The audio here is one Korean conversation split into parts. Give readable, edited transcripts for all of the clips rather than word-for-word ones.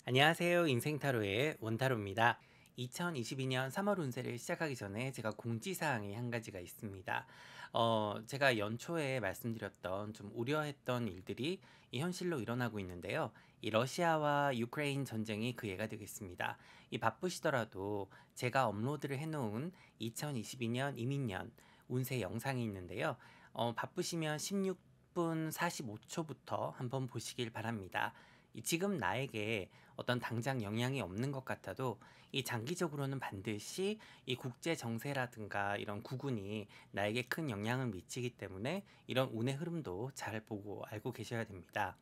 안녕하세요. 인생타로의 원타로입니다. 2022년 3월 운세를 시작하기 전에 제가 공지사항이 한 가지가 있습니다. 제가 연초에 말씀드렸던 좀 우려했던 일들이 이 현실로 일어나고 있는데요. 이 러시아와 유크레인 전쟁이 그 예가 되겠습니다. 이 바쁘시더라도 제가 업로드를 해놓은 2022년 이민년 운세 영상이 있는데요. 바쁘시면 16분 45초부터 한번 보시길 바랍니다. 지금 나에게 어떤 당장 영향이 없는 것 같아도 이 장기적으로는 반드시 이 국제 정세라든가 이런 구군이 나에게 큰 영향을 미치기 때문에 이런 운의 흐름도 잘 보고 알고 계셔야 됩니다.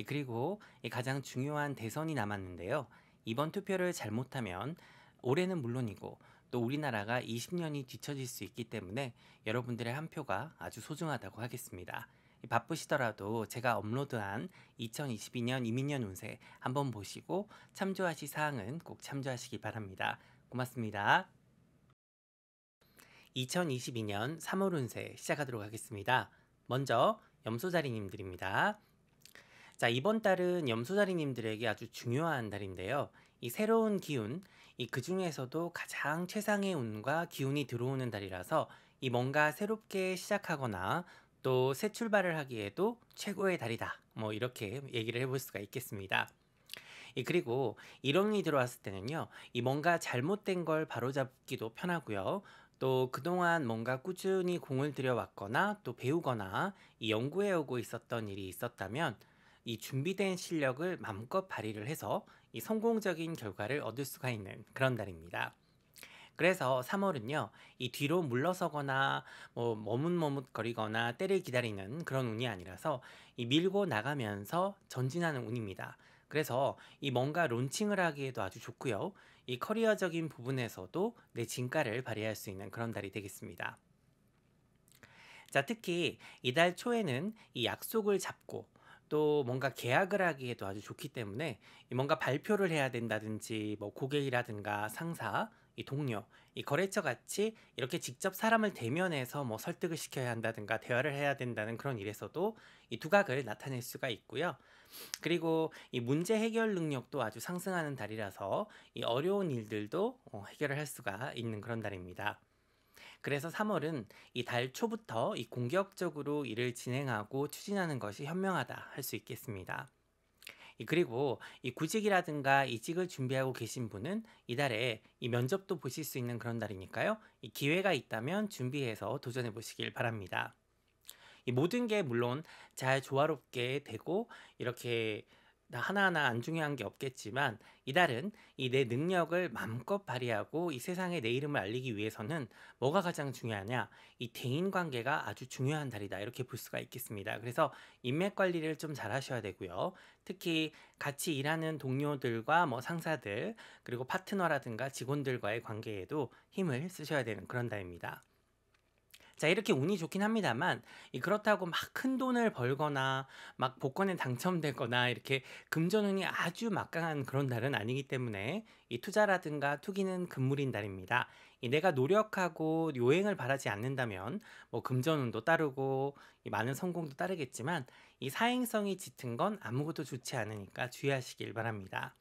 그리고 이 가장 중요한 대선이 남았는데요. 이번 투표를 잘못하면 올해는 물론이고 또 우리나라가 20년이 뒤처질 수 있기 때문에 여러분들의 한 표가 아주 소중하다고 하겠습니다. 바쁘시더라도 제가 업로드한 2022년 이민년 운세 한번 보시고 참조하실 사항은 꼭 참조하시기 바랍니다. 고맙습니다. 2022년 3월 운세 시작하도록 하겠습니다. 먼저 염소자리님들입니다. 자, 이번 달은 염소자리님들에게 아주 중요한 달인데요. 이 새로운 기운, 그 중에서도 가장 최상의 운과 기운이 들어오는 달이라서 이 뭔가 새롭게 시작하거나 또 새 출발을 하기에도 최고의 달이다. 뭐 이렇게 얘기를 해볼 수가 있겠습니다. 그리고 이런 운이 들어왔을 때는요, 이 뭔가 잘못된 걸 바로잡기도 편하고요. 또 그동안 뭔가 꾸준히 공을 들여왔거나 또 배우거나 이 연구해 오고 있었던 일이 있었다면 이 준비된 실력을 마음껏 발휘를 해서 이 성공적인 결과를 얻을 수가 있는 그런 달입니다. 그래서 3월은요, 이 뒤로 물러서거나 뭐 머뭇머뭇거리거나 때를 기다리는 그런 운이 아니라서 이 밀고 나가면서 전진하는 운입니다. 그래서 이 뭔가 론칭을 하기에도 아주 좋고요. 이 커리어적인 부분에서도 내 진가를 발휘할 수 있는 그런 달이 되겠습니다. 자, 특히 이달 초에는 이 약속을 잡고 또 뭔가 계약을 하기에도 아주 좋기 때문에 이 뭔가 발표를 해야 된다든지 뭐 고객이라든가 상사, 이 동료, 이 거래처 같이 이렇게 직접 사람을 대면해서 뭐 설득을 시켜야 한다든가 대화를 해야 된다는 그런 일에서도 이 두각을 나타낼 수가 있고요. 그리고 이 문제 해결 능력도 아주 상승하는 달이라서 이 어려운 일들도 해결을 할 수가 있는 그런 달입니다. 그래서 3월은 이 달 초부터 이 공격적으로 일을 진행하고 추진하는 것이 현명하다 할 수 있겠습니다. 그리고 이 구직이라든가 이직을 준비하고 계신 분은 이달에 이 면접도 보실 수 있는 그런 달이니까요. 이 기회가 있다면 준비해서 도전해 보시길 바랍니다. 이 모든 게 물론 잘 조화롭게 되고 이렇게 하나하나 안 중요한 게 없겠지만 이달은 이 내 능력을 마음껏 발휘하고 이 세상에 내 이름을 알리기 위해서는 뭐가 가장 중요하냐? 이 대인 관계가 아주 중요한 달이다. 이렇게 볼 수가 있겠습니다. 그래서 인맥 관리를 좀 잘 하셔야 되고요. 특히 같이 일하는 동료들과 뭐 상사들 그리고 파트너라든가 직원들과의 관계에도 힘을 쓰셔야 되는 그런 달입니다. 자, 이렇게 운이 좋긴 합니다만 그렇다고 막 큰돈을 벌거나 막 복권에 당첨되거나 이렇게 금전운이 아주 막강한 그런 달은 아니기 때문에 이 투자라든가 투기는 금물인 달입니다. 내가 노력하고 요행을 바라지 않는다면 뭐 금전운도 따르고 이 많은 성공도 따르겠지만 이 사행성이 짙은 건 아무것도 좋지 않으니까 주의하시길 바랍니다.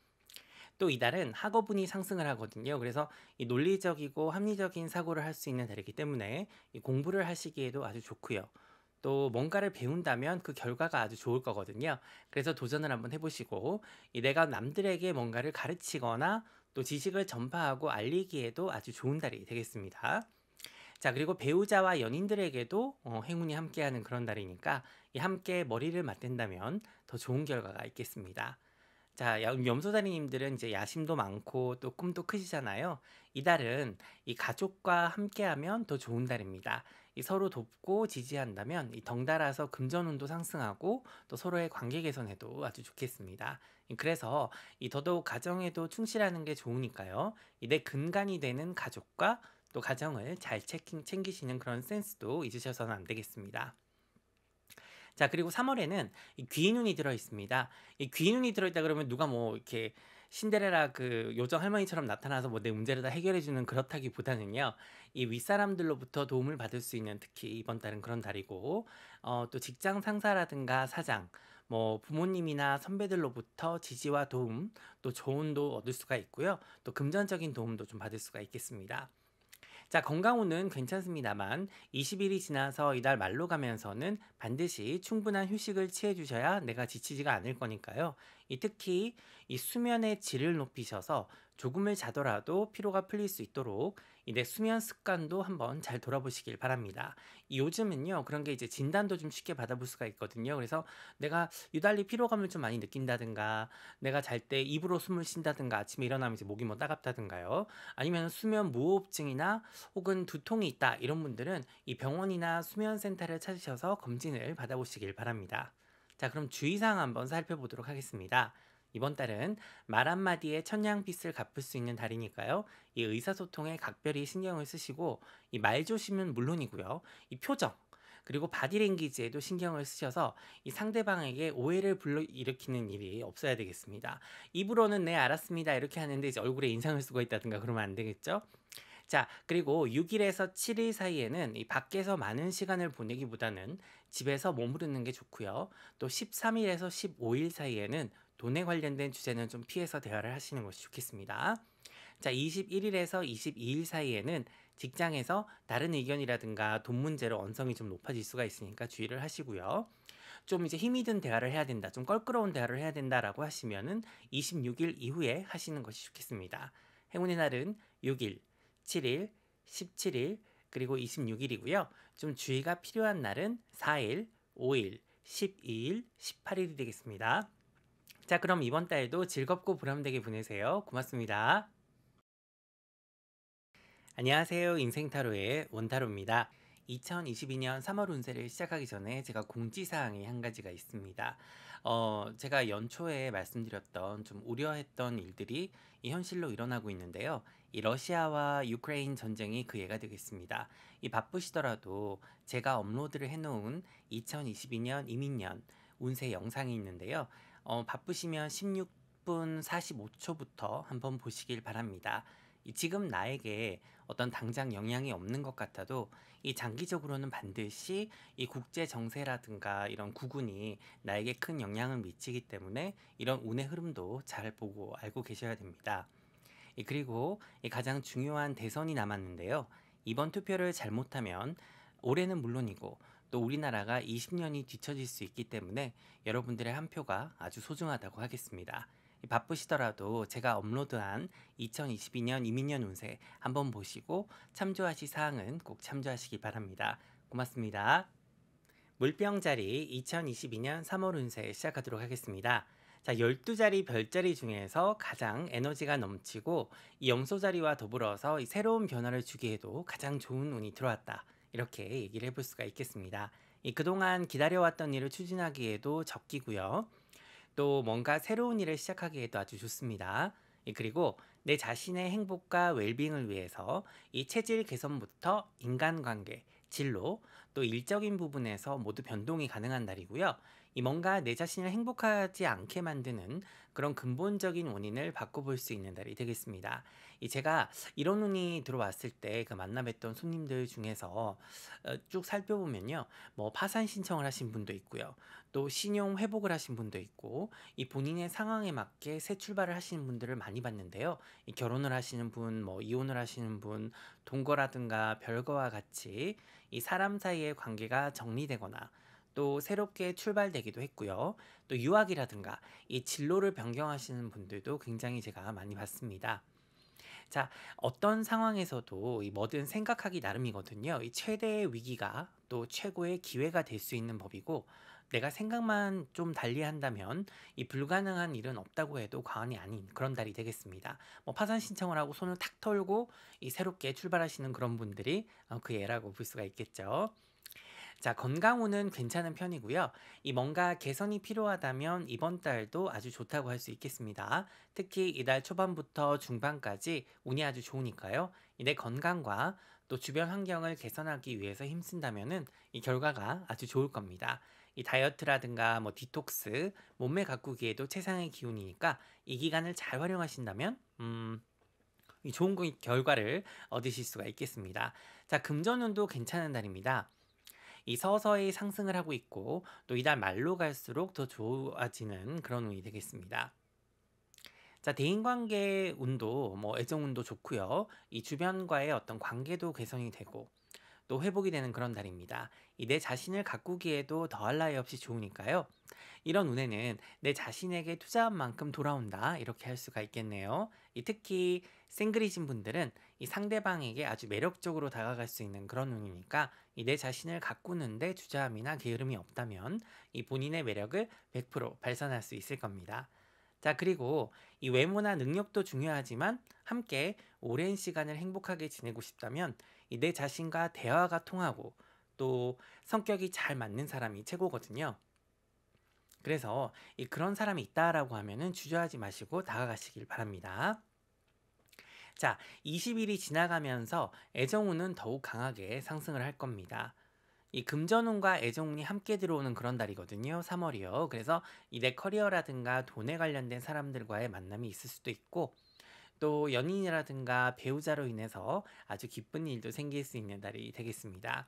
또 이달은 학업운이 상승을 하거든요. 그래서 이 논리적이고 합리적인 사고를 할 수 있는 달이기 때문에 이 공부를 하시기에도 아주 좋고요. 또 뭔가를 배운다면 그 결과가 아주 좋을 거거든요. 그래서 도전을 한번 해보시고 내가 남들에게 뭔가를 가르치거나 또 지식을 전파하고 알리기에도 아주 좋은 달이 되겠습니다. 자, 그리고 배우자와 연인들에게도 행운이 함께하는 그런 달이니까 함께 머리를 맞댄다면 더 좋은 결과가 있겠습니다. 자, 염소다리님들은 이제 야심도 많고 또 꿈도 크시잖아요. 이달은 이 가족과 함께하면 더 좋은 달입니다. 이 서로 돕고 지지한다면 이 덩달아서 금전운도 상승하고 또 서로의 관계 개선에도 아주 좋겠습니다. 그래서 더더욱 가정에도 충실하는 게 좋으니까요. 내 근간이 되는 가족과 또 가정을 잘 챙기시는 그런 센스도 잊으셔서는 안 되겠습니다. 자, 그리고 3월에는 이 귀인운이 들어 있습니다. 이 귀인운이 들어있다 그러면 누가 뭐 이렇게 신데렐라 그 요정 할머니처럼 나타나서 뭐 내 문제를 다 해결해주는 그렇다기보다는요, 이 윗사람들로부터 도움을 받을 수 있는 특히 이번 달은 그런 달이고, 또 직장 상사라든가 사장, 뭐 부모님이나 선배들로부터 지지와 도움, 또 조언도 얻을 수가 있고요. 또 금전적인 도움도 좀 받을 수가 있겠습니다. 자, 건강운은 괜찮습니다만 20일이 지나서 이달 말로 가면서는 반드시 충분한 휴식을 취해 주셔야 내가 지치지가 않을 거니까요. 특히 이 수면의 질을 높이셔서 조금을 자더라도 피로가 풀릴 수 있도록 이 내 수면 습관도 한번 잘 돌아보시길 바랍니다. 요즘은요, 그런 게 이제 진단도 좀 쉽게 받아볼 수가 있거든요. 그래서 내가 유달리 피로감을 좀 많이 느낀다든가, 내가 잘 때 입으로 숨을 쉰다든가, 아침에 일어나면 이제 목이 뭐 따갑다든가요. 아니면 수면 무호흡증이나 혹은 두통이 있다 이런 분들은 이 병원이나 수면센터를 찾으셔서 검진을 받아보시길 바랍니다. 자, 그럼 주의사항 한번 살펴보도록 하겠습니다. 이번 달은 말 한마디에 천냥빚을 갚을 수 있는 달이니까요. 이 의사소통에 각별히 신경을 쓰시고 이 말조심은 물론이고요. 이 표정 그리고 바디랭귀지에도 신경을 쓰셔서 이 상대방에게 오해를 불러일으키는 일이 없어야 되겠습니다. 입으로는 네 알았습니다 이렇게 하는데 이제 얼굴에 인상을 쓰고 있다든가 그러면 안 되겠죠? 자, 그리고 6일에서 7일 사이에는 이 밖에서 많은 시간을 보내기보다는 집에서 머무르는 게 좋고요. 또 13일에서 15일 사이에는 돈에 관련된 주제는 좀 피해서 대화를 하시는 것이 좋겠습니다. 자, 21일에서 22일 사이에는 직장에서 다른 의견이라든가 돈 문제로 언성이 좀 높아질 수가 있으니까 주의를 하시고요. 좀 이제 힘이 든 대화를 해야 된다, 좀 껄끄러운 대화를 해야 된다라고 하시면은 26일 이후에 하시는 것이 좋겠습니다. 행운의 날은 6일, 7일, 17일, 그리고 26일이고요. 좀 주의가 필요한 날은 4일, 5일, 12일, 18일이 되겠습니다. 자, 그럼 이번 달도 즐겁고 보람되게 보내세요. 고맙습니다. 안녕하세요. 인생타로의 원타로입니다. 2022년 3월 운세를 시작하기 전에 제가 공지사항이 한 가지가 있습니다. 제가 연초에 말씀드렸던 좀 우려했던 일들이 이 현실로 일어나고 있는데요. 이 러시아와 유크레인 전쟁이 그 예가 되겠습니다. 이 바쁘시더라도 제가 업로드를 해놓은 2022년 이민년 운세 영상이 있는데요. 바쁘시면 16분 45초부터 한번 보시길 바랍니다. 지금 나에게 어떤 당장 영향이 없는 것 같아도 이 장기적으로는 반드시 이 국제 정세라든가 이런 구군이 나에게 큰 영향을 미치기 때문에 이런 운의 흐름도 잘 보고 알고 계셔야 됩니다. 그리고 가장 중요한 대선이 남았는데요. 이번 투표를 잘못하면 올해는 물론이고 또 우리나라가 20년이 뒤처질 수 있기 때문에 여러분들의 한 표가 아주 소중하다고 하겠습니다. 바쁘시더라도 제가 업로드한 2022년 이민년 운세 한번 보시고 참조하실 사항은 꼭 참조하시기 바랍니다. 고맙습니다. 물병자리 2022년 3월 운세 시작하도록 하겠습니다. 자, 12자리 별자리 중에서 가장 에너지가 넘치고 이 염소자리와 더불어서 이 새로운 변화를 주기에도 가장 좋은 운이 들어왔다. 이렇게 얘기를 해볼 수가 있겠습니다. 그동안 기다려왔던 일을 추진하기에도 적기고요. 또 뭔가 새로운 일을 시작하기에도 아주 좋습니다. 그리고 내 자신의 행복과 웰빙을 위해서 이 체질 개선부터 인간관계, 진로, 또 일적인 부분에서 모두 변동이 가능한 날이고요. 뭔가 내 자신을 행복하지 않게 만드는 그런 근본적인 원인을 바꿔볼 수 있는 날이 되겠습니다. 제가 이런 운이 들어왔을 때 그 만나뵀던 손님들 중에서 쭉 살펴보면요. 뭐 파산 신청을 하신 분도 있고요. 또 신용 회복을 하신 분도 있고 이 본인의 상황에 맞게 새 출발을 하시는 분들을 많이 봤는데요. 결혼을 하시는 분, 뭐 이혼을 하시는 분, 동거라든가 별거와 같이 이 사람 사이의 관계가 정리되거나 또 새롭게 출발되기도 했고요. 또 유학이라든가 이 진로를 변경하시는 분들도 굉장히 제가 많이 봤습니다. 자, 어떤 상황에서도 뭐든 생각하기 나름이거든요. 이 최대의 위기가 또 최고의 기회가 될 수 있는 법이고, 내가 생각만 좀 달리 한다면 이 불가능한 일은 없다고 해도 과언이 아닌 그런 달이 되겠습니다. 뭐 파산 신청을 하고 손을 탁 털고 이 새롭게 출발하시는 그런 분들이 그 예라고 볼 수가 있겠죠. 자, 건강운은 괜찮은 편이고요. 뭔가 개선이 필요하다면 이번 달도 아주 좋다고 할 수 있겠습니다. 특히 이달 초반부터 중반까지 운이 아주 좋으니까요. 내 건강과 또 주변 환경을 개선하기 위해서 힘쓴다면은 이 결과가 아주 좋을 겁니다. 다이어트라든가 뭐 디톡스, 몸매 가꾸기에도 최상의 기운이니까 이 기간을 잘 활용하신다면 이 좋은 결과를 얻으실 수가 있겠습니다. 자, 금전운도 괜찮은 달입니다. 이 서서히 상승을 하고 있고 또 이달 말로 갈수록 더 좋아지는 그런 운이 되겠습니다. 자, 대인관계 운도 애정 운도 좋고요. 이 주변과의 어떤 관계도 개선이 되고 또 회복이 되는 그런 달입니다. 이 내 자신을 가꾸기에도 더할 나위 없이 좋으니까요. 이런 운에는 내 자신에게 투자한 만큼 돌아온다 이렇게 할 수가 있겠네요. 특히 싱글이신 분들은 이 상대방에게 아주 매력적으로 다가갈 수 있는 그런 운이니까 이 내 자신을 가꾸는데 주저함이나 게으름이 없다면 이 본인의 매력을 100% 발산할 수 있을 겁니다. 자, 그리고 이 외모나 능력도 중요하지만 함께 오랜 시간을 행복하게 지내고 싶다면 이 내 자신과 대화가 통하고 또 성격이 잘 맞는 사람이 최고거든요. 그래서 그런 사람이 있다라고 하면은 주저하지 마시고 다가가시길 바랍니다. 자, 20일이 지나가면서 애정운은 더욱 강하게 상승을 할 겁니다. 이 금전운과 애정운이 함께 들어오는 그런 달이거든요. 3월이요. 그래서 이 내 커리어라든가 돈에 관련된 사람들과의 만남이 있을 수도 있고 또 연인이라든가 배우자로 인해서 아주 기쁜 일도 생길 수 있는 달이 되겠습니다.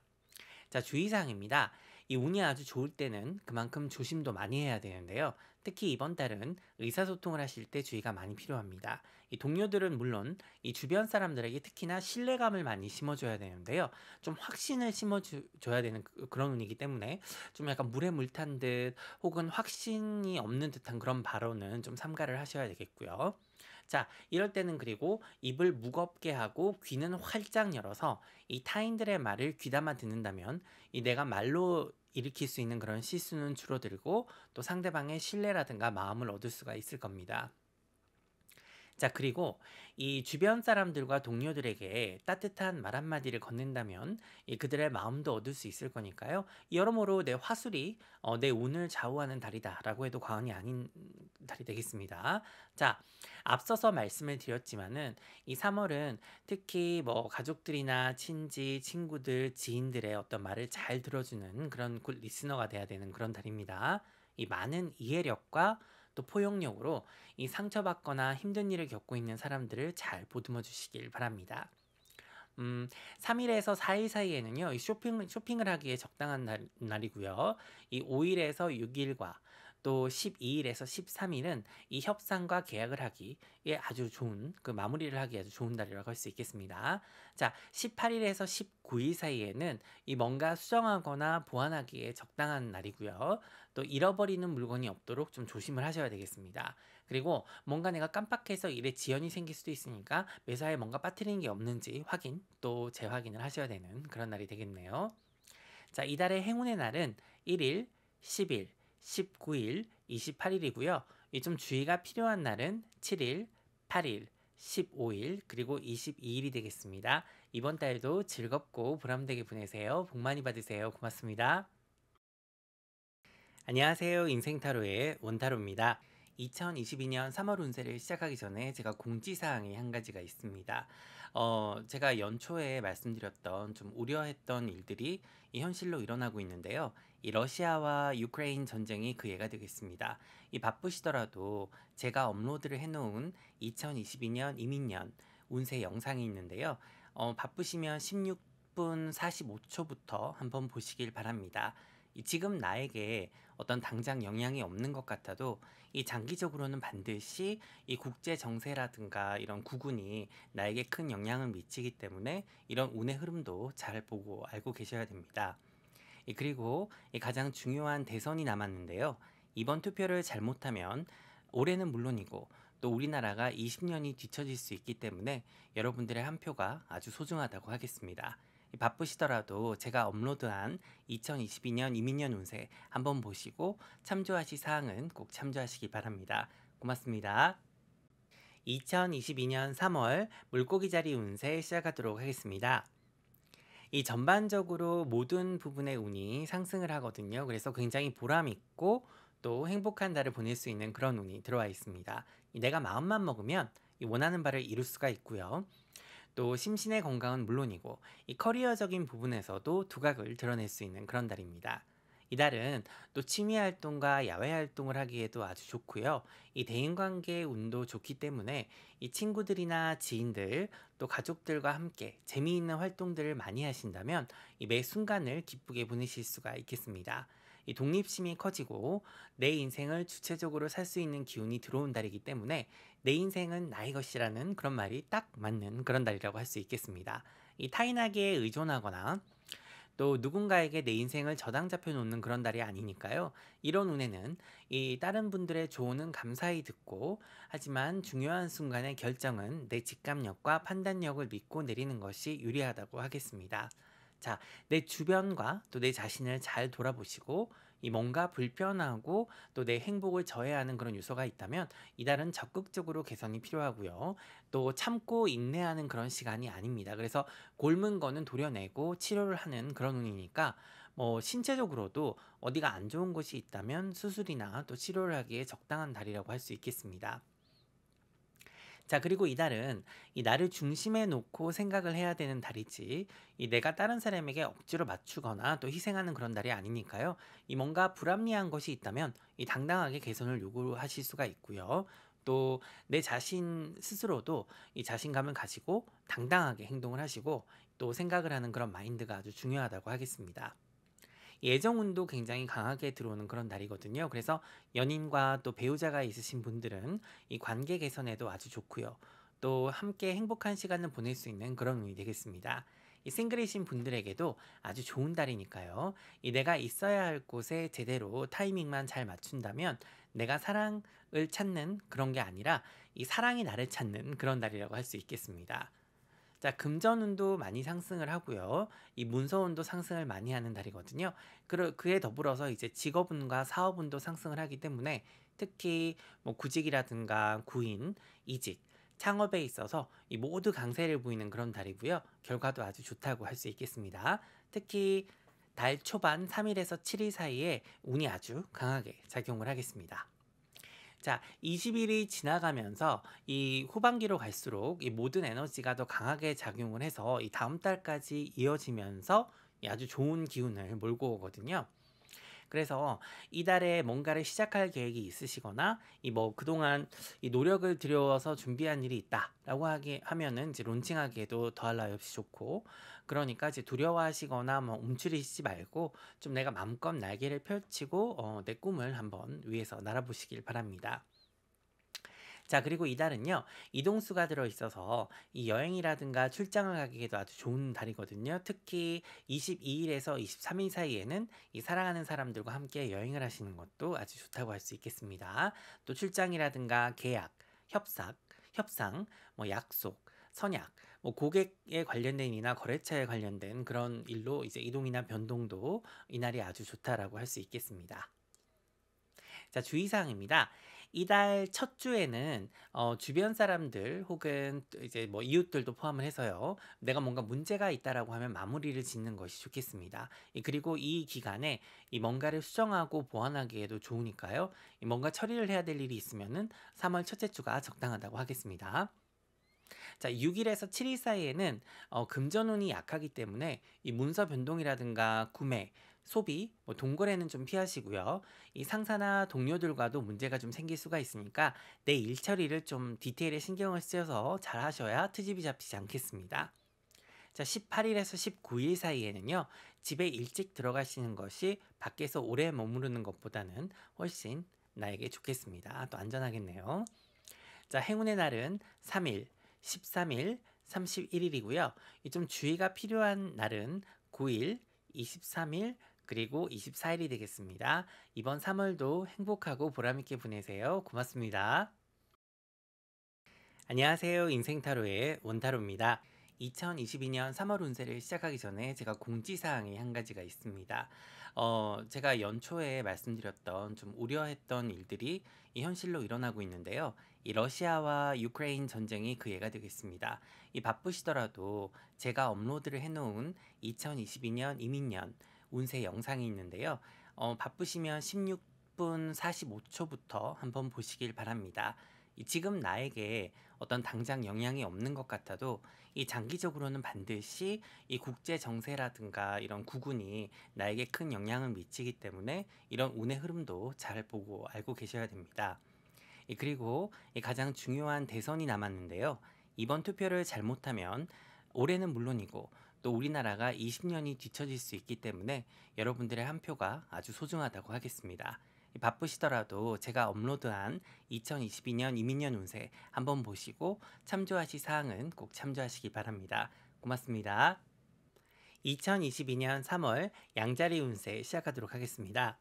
자, 주의사항입니다. 이 운이 아주 좋을 때는 그만큼 조심도 많이 해야 되는데요. 특히 이번 달은 의사소통을 하실 때 주의가 많이 필요합니다. 이 동료들은 물론 이 주변 사람들에게 특히나 신뢰감을 많이 심어줘야 되는데요. 좀 확신을 심어줘야 되는 그런 운이기 때문에 좀 약간 물에 물 탄 듯 혹은 확신이 없는 듯한 그런 발언은 좀 삼가를 하셔야 되겠고요. 자, 이럴 때는 그리고 입을 무겁게 하고 귀는 활짝 열어서 이 타인들의 말을 귀담아 듣는다면 이 내가 말로 일으킬 수 있는 그런 실수는 줄어들고 또 상대방의 신뢰라든가 마음을 얻을 수가 있을 겁니다. 자, 그리고 이 주변 사람들과 동료들에게 따뜻한 말 한마디를 건넨다면 그들의 마음도 얻을 수 있을 거니까요. 여러모로 내 화술이 내 운을 좌우하는 달이다라고 해도 과언이 아닌 달이 되겠습니다. 자, 앞서서 말씀을 드렸지만은 이 3월은 특히 가족들이나 친지, 친구들, 지인들의 어떤 말을 잘 들어주는 그런 굿 리스너가 돼야 되는 그런 달입니다. 이 많은 이해력과 또 포용력으로 이 상처받거나 힘든 일을 겪고 있는 사람들을 잘 보듬어 주시길 바랍니다. 3일에서 4일 사이에는요, 이 쇼핑을 하기에 적당한 날이고요. 이 5일에서 6일과 또 12일에서 13일은 이 협상과 계약을 하기에 아주 좋은, 그 마무리를 하기에 아주 좋은 날이라고 할 수 있겠습니다. 자, 18일에서 19일 사이에는 이 뭔가 수정하거나 보완하기에 적당한 날이고요. 또 잃어버리는 물건이 없도록 좀 조심을 하셔야 되겠습니다. 그리고 뭔가 내가 깜빡해서 일에 지연이 생길 수도 있으니까 매사에 뭔가 빠뜨리는 게 없는지 확인, 또 재확인을 하셔야 되는 그런 날이 되겠네요. 자, 이달의 행운의 날은 1일, 10일, 19일, 28일이고요. 이 좀 주의가 필요한 날은 7일, 8일, 15일, 그리고 22일이 되겠습니다. 이번 달도 즐겁고 보람되게 보내세요. 복 많이 받으세요. 고맙습니다. 안녕하세요. 인생타로의 원타로입니다. 2022년 3월 운세를 시작하기 전에 제가 공지사항이 한 가지가 있습니다. 제가 연초에 말씀드렸던 좀 우려했던 일들이 이 현실로 일어나고 있는데요. 이 러시아와 유크레인 전쟁이 그 예가 되겠습니다. 이 바쁘시더라도 제가 업로드를 해놓은 2022년 이민년 운세 영상이 있는데요. 바쁘시면 16분 45초부터 한번 보시길 바랍니다. 지금 나에게 어떤 당장 영향이 없는 것 같아도 이 장기적으로는 반드시 이 국제 정세라든가 이런 구군이 나에게 큰 영향을 미치기 때문에 이런 운의 흐름도 잘 보고 알고 계셔야 됩니다. 그리고 가장 중요한 대선이 남았는데요. 이번 투표를 잘못하면 올해는 물론이고 또 우리나라가 20년이 뒤처질 수 있기 때문에 여러분들의 한 표가 아주 소중하다고 하겠습니다. 바쁘시더라도 제가 업로드한 2022년 이민년 운세 한번 보시고 참조하실 사항은 꼭 참조하시기 바랍니다. 고맙습니다. 2022년 3월 물고기 자리 운세 시작하도록 하겠습니다. 이 전반적으로 모든 부분의 운이 상승을 하거든요. 그래서 굉장히 보람있고 또 행복한 달을 보낼 수 있는 그런 운이 들어와 있습니다. 내가 마음만 먹으면 원하는 바를 이룰 수가 있고요. 또 심신의 건강은 물론이고 이 커리어적인 부분에서도 두각을 드러낼 수 있는 그런 달입니다. 이달은 또 취미 활동과 야외 활동을 하기에도 아주 좋고요. 이 대인관계 운도 좋기 때문에 이 친구들이나 지인들 또 가족들과 함께 재미있는 활동들을 많이 하신다면 이 매 순간을 기쁘게 보내실 수가 있겠습니다. 이 독립심이 커지고 내 인생을 주체적으로 살 수 있는 기운이 들어온 달이기 때문에 내 인생은 나의 것이라는 그런 말이 딱 맞는 그런 달이라고 할 수 있겠습니다. 이 타인에게 의존하거나 또 누군가에게 내 인생을 저당 잡혀 놓는 그런 달이 아니니까요. 이런 운에는 이 다른 분들의 조언은 감사히 듣고, 하지만 중요한 순간의 결정은 내 직감력과 판단력을 믿고 내리는 것이 유리하다고 하겠습니다. 자, 내 주변과 또 내 자신을 잘 돌아보시고 이 뭔가 불편하고 또 내 행복을 저해하는 그런 요소가 있다면 이달은 적극적으로 개선이 필요하고요. 또 참고 인내하는 그런 시간이 아닙니다. 그래서 곪은 거는 도려내고 치료를 하는 그런 운이니까 뭐 신체적으로도 어디가 안 좋은 곳이 있다면 수술이나 또 치료를 하기에 적당한 달이라고 할 수 있겠습니다. 자, 그리고 이달은 이 나를 중심에 놓고 생각을 해야 되는 달이지, 이 내가 다른 사람에게 억지로 맞추거나 또 희생하는 그런 달이 아니니까요. 이 뭔가 불합리한 것이 있다면 이 당당하게 개선을 요구하실 수가 있고요. 또 내 자신 스스로도 이 자신감을 가지고 당당하게 행동을 하시고 또 생각을 하는 그런 마인드가 아주 중요하다고 하겠습니다. 예정운도 굉장히 강하게 들어오는 그런 날이거든요. 그래서 연인과 또 배우자가 있으신 분들은 이 관계 개선에도 아주 좋고요. 또 함께 행복한 시간을 보낼 수 있는 그런 운이 되겠습니다. 이 싱글이신 분들에게도 아주 좋은 달이니까요. 이 내가 있어야 할 곳에 제대로 타이밍만 잘 맞춘다면 내가 사랑을 찾는 그런 게 아니라 이 사랑이 나를 찾는 그런 달이라고 할 수 있겠습니다. 자, 금전운도 많이 상승을 하고요. 이 문서운도 상승을 많이 하는 달이거든요. 그에 더불어서 이제 직업운과 사업운도 상승을 하기 때문에 특히 뭐 구직이라든가 구인, 이직, 창업에 있어서 이 모두 강세를 보이는 그런 달이고요. 결과도 아주 좋다고 할 수 있겠습니다. 특히 달 초반 3일에서 7일 사이에 운이 아주 강하게 작용을 하겠습니다. 자, 20일이 지나가면서 이 후반기로 갈수록 이 모든 에너지가 더 강하게 작용을 해서 이 다음 달까지 이어지면서 이 아주 좋은 기운을 몰고 오거든요. 그래서 이달에 뭔가를 시작할 계획이 있으시거나 이 뭐 그동안 이 노력을 들여서 준비한 일이 있다라고 하면은 이제 론칭하기에도 더할 나위 없이 좋고, 그러니까 이제 두려워하시거나 뭐 움츠리시지 말고 좀 내가 마음껏 날개를 펼치고 내 꿈을 한번 위해서 날아보시길 바랍니다. 자, 그리고 이달은요, 이동수가 들어있어서 이 여행이라든가 출장을 가기에도 아주 좋은 달이거든요. 특히 22일에서 23일 사이에는 이 사랑하는 사람들과 함께 여행을 하시는 것도 아주 좋다고 할 수 있겠습니다. 또 출장이라든가 계약, 협상, 뭐 약속, 선약, 뭐 고객에 관련된 일이나 거래처에 관련된 그런 일로 이제 이동이나 변동도 이날이 아주 좋다라고 할 수 있겠습니다. 자, 주의사항입니다. 이달 첫 주에는 주변 사람들 혹은 또 이제 뭐 이웃들도 포함을 해서요. 내가 뭔가 문제가 있다라고 하면 마무리를 짓는 것이 좋겠습니다. 그리고 이 기간에 이 뭔가를 수정하고 보완하기에도 좋으니까요. 이 뭔가 처리를 해야 될 일이 있으면은 3월 첫째 주가 적당하다고 하겠습니다. 자, 6일에서 7일 사이에는 금전운이 약하기 때문에 이 문서 변동이라든가 구매, 소비, 뭐 동거래는 좀 피하시고요. 이 상사나 동료들과도 문제가 좀 생길 수가 있으니까 내 일 처리를 좀 디테일에 신경을 쓰셔서 잘 하셔야 트집이 잡히지 않겠습니다. 자, 18일에서 19일 사이에는요, 집에 일찍 들어가시는 것이 밖에서 오래 머무르는 것보다는 훨씬 나에게 좋겠습니다. 또 안전하겠네요. 자, 행운의 날은 3일, 13일, 31일이고요. 좀 주의가 필요한 날은 9일, 23일, 그리고 24일이 되겠습니다. 이번 3월도 행복하고 보람있게 보내세요. 고맙습니다. 안녕하세요. 인생타로의 원타로입니다. 2022년 3월 운세를 시작하기 전에 제가 공지사항이 한 가지가 있습니다. 제가 연초에 말씀드렸던 좀 우려했던 일들이 이 현실로 일어나고 있는데요. 이 러시아와 유크레인 전쟁이 그 예가 되겠습니다. 이 바쁘시더라도 제가 업로드를 해놓은 2022년 이민년 운세 영상이 있는데요. 바쁘시면 16분 45초부터 한번 보시길 바랍니다. 지금 나에게 어떤 당장 영향이 없는 것 같아도 이 장기적으로는 반드시 이 국제 정세라든가 이런 구군이 나에게 큰 영향을 미치기 때문에 이런 운의 흐름도 잘 보고 알고 계셔야 됩니다. 그리고 이 가장 중요한 대선이 남았는데요. 이번 투표를 잘못하면 올해는 물론이고 또 우리나라가 20년이 뒤처질 수 있기 때문에 여러분들의 한 표가 아주 소중하다고 하겠습니다. 바쁘시더라도 제가 업로드한 2022년 이민년 운세 한번 보시고 참조하실 사항은 꼭 참조하시기 바랍니다. 고맙습니다. 2022년 3월 양자리 운세 시작하도록 하겠습니다.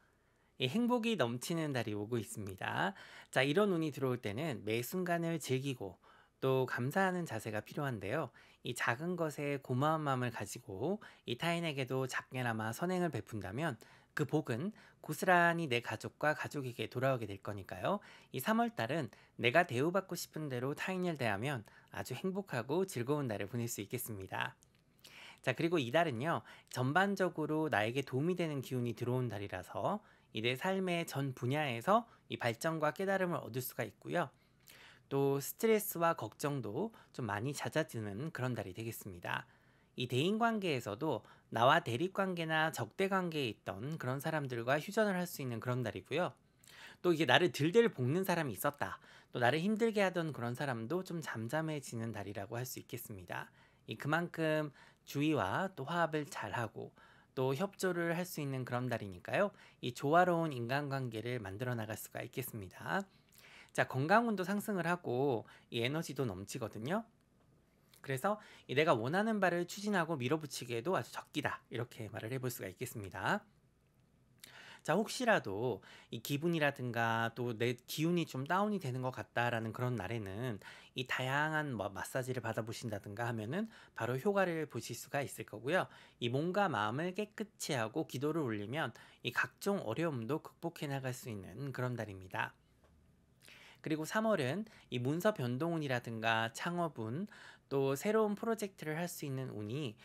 행복이 넘치는 달이 오고 있습니다. 자, 이런 운이 들어올 때는 매 순간을 즐기고 또 감사하는 자세가 필요한데요. 이 작은 것에 고마운 마음을 가지고 이 타인에게도 작게나마 선행을 베푼다면 그 복은 고스란히 내 가족과 가족에게 돌아오게 될 거니까요. 이 3월 달은 내가 대우받고 싶은 대로 타인을 대하면 아주 행복하고 즐거운 날을 보낼 수 있겠습니다. 자, 그리고 이달은요, 전반적으로 나에게 도움이 되는 기운이 들어온 달이라서 이 내 삶의 전 분야에서 이 발전과 깨달음을 얻을 수가 있고요. 또 스트레스와 걱정도 좀 많이 잦아드는 그런 달이 되겠습니다. 이 대인 관계에서도 나와 대립 관계나 적대 관계에 있던 그런 사람들과 휴전을 할 수 있는 그런 달이고요. 또 이게 나를 들들 볶는 사람이 있었다. 또 나를 힘들게 하던 그런 사람도 좀 잠잠해지는 달이라고 할 수 있겠습니다. 그만큼 주의와 또 화합을 잘하고 또 협조를 할 수 있는 그런 달이니까요. 이 조화로운 인간관계를 만들어 나갈 수가 있겠습니다. 자, 건강운도 상승을 하고 이 에너지도 넘치거든요. 그래서 내가 원하는 바를 추진하고 밀어붙이기에도 아주 적기다. 이렇게 말을 해볼 수가 있겠습니다. 자, 혹시라도 이 기분이라든가 또 내 기운이 좀 다운이 되는 것 같다라는 그런 날에는 이 다양한 마사지를 받아보신다든가 하면은 바로 효과를 보실 수가 있을 거고요. 이 몸과 마음을 깨끗이 하고 기도를 올리면 이 각종 어려움도 극복해 나갈 수 있는 그런 달입니다. 그리고 3월은 이 문서 변동운이라든가 창업운 또 새로운 프로젝트를 할 수 있는 운이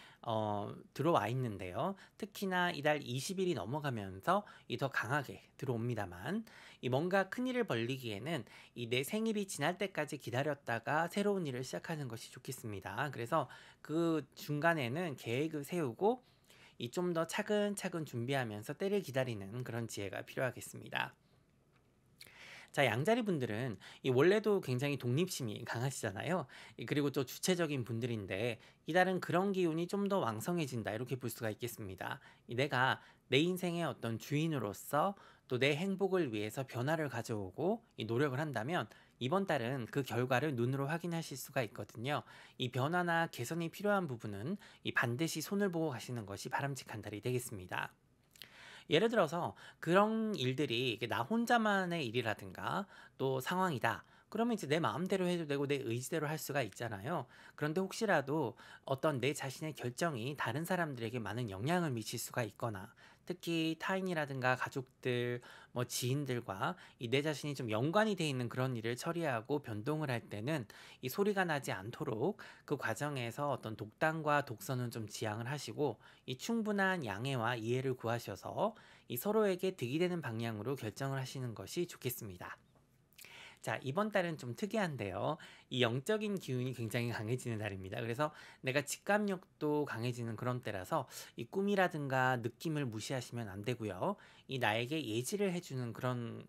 들어와 있는데요. 특히나 이달 20일이 넘어가면서 더 강하게 들어옵니다만 이 뭔가 큰 일을 벌리기에는 이 내 생일이 지날 때까지 기다렸다가 새로운 일을 시작하는 것이 좋겠습니다. 그래서 그 중간에는 계획을 세우고 이 좀 더 차근차근 준비하면서 때를 기다리는 그런 지혜가 필요하겠습니다. 자, 양자리 분들은 원래도 굉장히 독립심이 강하시잖아요. 그리고 또 주체적인 분들인데 이달은 그런 기운이 좀 더 왕성해진다 이렇게 볼 수가 있겠습니다. 내가 내 인생의 어떤 주인으로서 또 내 행복을 위해서 변화를 가져오고 노력을 한다면 이번 달은 그 결과를 눈으로 확인하실 수가 있거든요. 이 변화나 개선이 필요한 부분은 반드시 손을 보고 가시는 것이 바람직한 달이 되겠습니다. 예를 들어서 그런 일들이 이게 나 혼자만의 일이라든가 또 상황이다. 그러면 이제 내 마음대로 해도 되고 내 의지대로 할 수가 있잖아요. 그런데 혹시라도 어떤 내 자신의 결정이 다른 사람들에게 많은 영향을 미칠 수가 있거나 특히 타인이라든가 가족들, 지인들과 내 자신이 좀 연관이 돼 있는 그런 일을 처리하고 변동을 할 때는 이 소리가 나지 않도록 그 과정에서 어떤 독단과 독선은 좀 지양을 하시고 이 충분한 양해와 이해를 구하셔서 이 서로에게 득이 되는 방향으로 결정을 하시는 것이 좋겠습니다. 자, 이번 달은 좀 특이한데요. 이 영적인 기운이 굉장히 강해지는 달입니다. 그래서 내가 직감력도 강해지는 그런 때라서 이 꿈이라든가 느낌을 무시하시면 안 되고요. 이 나에게 예지를 해주는 그런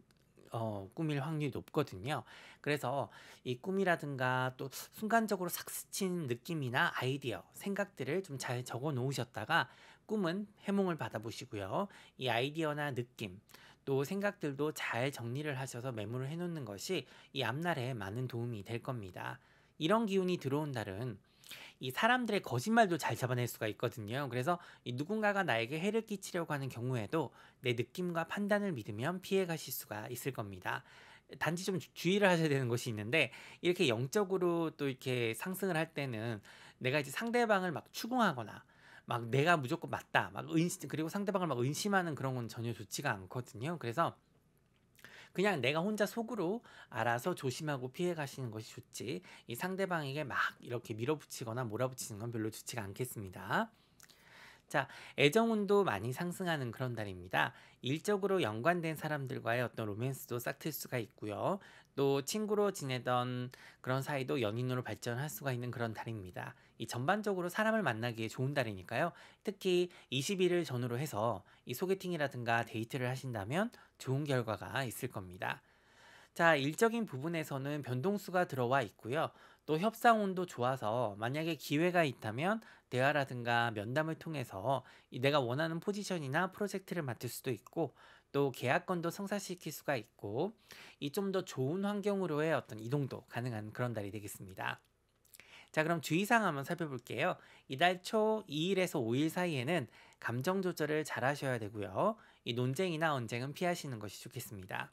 꿈일 확률이 높거든요. 그래서 이 꿈이라든가 또 순간적으로 싹 스친 느낌이나 아이디어, 생각들을 좀 잘 적어 놓으셨다가 꿈은 해몽을 받아보시고요. 이 아이디어나 느낌, 또 생각들도 잘 정리를 하셔서 메모를 해놓는 것이 이 앞날에 많은 도움이 될 겁니다. 이런 기운이 들어온 달은 이 사람들의 거짓말도 잘 잡아낼 수가 있거든요. 그래서 이 누군가가 나에게 해를 끼치려고 하는 경우에도 내 느낌과 판단을 믿으면 피해 가실 수가 있을 겁니다. 단지 좀 주의를 하셔야 되는 것이 있는데 이렇게 영적으로 또 이렇게 상승을 할 때는 내가 이제 상대방을 막 추궁하거나 막 내가 무조건 맞다 막 의심 그리고 상대방을 막 의심하는 그런 건 전혀 좋지가 않거든요. 그래서 그냥 내가 혼자 속으로 알아서 조심하고 피해 가시는 것이 좋지 이 상대방에게 막 이렇게 밀어붙이거나 몰아붙이는 건 별로 좋지가 않겠습니다. 자, 애정운도 많이 상승하는 그런 달입니다. 일적으로 연관된 사람들과의 어떤 로맨스도 싹틀 수가 있고요. 또 친구로 지내던 그런 사이도 연인으로 발전할 수가 있는 그런 달입니다. 이 전반적으로 사람을 만나기에 좋은 달이니까요. 특히 20일을 전후로 해서 이 소개팅이라든가 데이트를 하신다면 좋은 결과가 있을 겁니다. 자, 일적인 부분에서는 변동수가 들어와 있고요. 또 협상운도 좋아서 만약에 기회가 있다면 대화라든가 면담을 통해서 내가 원하는 포지션이나 프로젝트를 맡을 수도 있고, 또 계약건도 성사시킬 수가 있고, 이 좀 더 좋은 환경으로의 어떤 이동도 가능한 그런 달이 되겠습니다. 자, 그럼 주의사항 한번 살펴볼게요. 이달 초 2일에서 5일 사이에는 감정 조절을 잘 하셔야 되고요. 이 논쟁이나 언쟁은 피하시는 것이 좋겠습니다.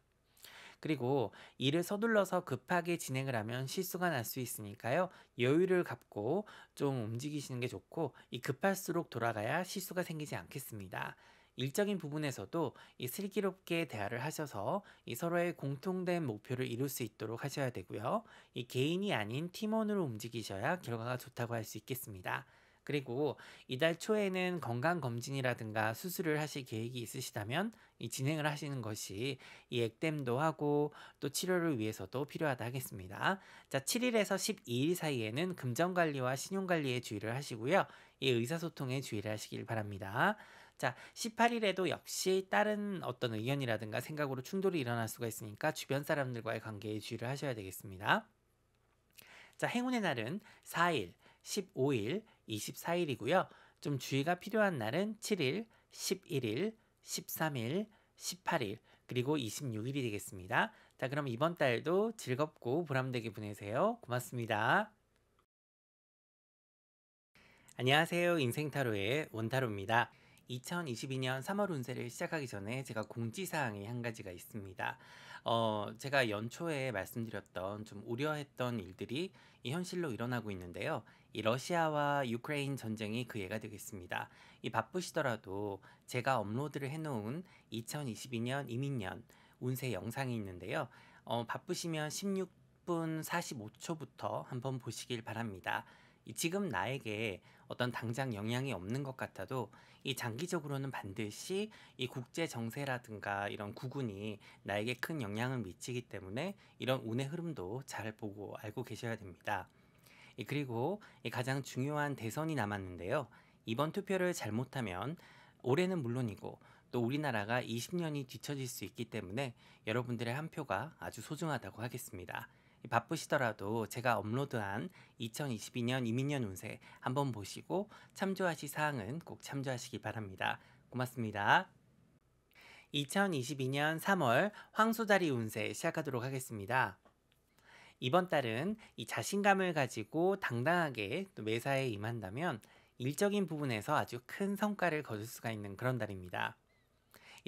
그리고 일을 서둘러서 급하게 진행을 하면 실수가 날 수 있으니까요. 여유를 갖고 좀 움직이시는 게 좋고, 이 급할수록 돌아가야 실수가 생기지 않겠습니다. 일적인 부분에서도 이 슬기롭게 대화를 하셔서 이 서로의 공통된 목표를 이룰 수 있도록 하셔야 되고요. 이 개인이 아닌 팀원으로 움직이셔야 결과가 좋다고 할 수 있겠습니다. 그리고 이달 초에는 건강검진이라든가 수술을 하실 계획이 있으시다면 이 진행을 하시는 것이 이 액땜도 하고 또 치료를 위해서도 필요하다 하겠습니다. 자, 7일에서 12일 사이에는 금전관리와 신용관리에 주의를 하시고요. 이 의사소통에 주의를 하시길 바랍니다. 자, 18일에도 역시 다른 어떤 의견이라든가 생각으로 충돌이 일어날 수가 있으니까 주변 사람들과의 관계에 주의를 하셔야 되겠습니다. 자, 행운의 날은 4일, 15일, 24일이고요. 좀 주의가 필요한 날은 7일, 11일, 13일, 18일, 그리고 26일이 되겠습니다. 자, 그럼 이번 달도 즐겁고 보람되게 보내세요. 고맙습니다. 안녕하세요. 인생타로의 원타로입니다. 2022년 3월 운세를 시작하기 전에 제가 공지사항이 한 가지가 있습니다. 제가 연초에 말씀드렸던 좀 우려했던 일들이 이 현실로 일어나고 있는데요. 이 러시아와 유크레인 전쟁이 그 예가 되겠습니다. 이 바쁘시더라도 제가 업로드를 해놓은 2022년 이민년 운세 영상이 있는데요. 바쁘시면 16분 45초부터 한번 보시길 바랍니다. 지금 나에게 어떤 당장 영향이 없는 것 같아도 이 장기적으로는 반드시 이 국제 정세라든가 이런 구군이 나에게 큰 영향을 미치기 때문에 이런 운의 흐름도 잘 보고 알고 계셔야 됩니다. 그리고 가장 중요한 대선이 남았는데요. 이번 투표를 잘못하면 올해는 물론이고 또 우리나라가 20년이 뒤처질 수 있기 때문에 여러분들의 한 표가 아주 소중하다고 하겠습니다. 바쁘시더라도 제가 업로드한 2022년 이민년 운세 한번 보시고 참조하실 사항은 꼭 참조하시기 바랍니다. 고맙습니다. 2022년 3월 황소자리 운세 시작하도록 하겠습니다. 이번 달은 이 자신감을 가지고 당당하게 또 매사에 임한다면 일적인 부분에서 아주 큰 성과를 거둘 수가 있는 그런 달입니다.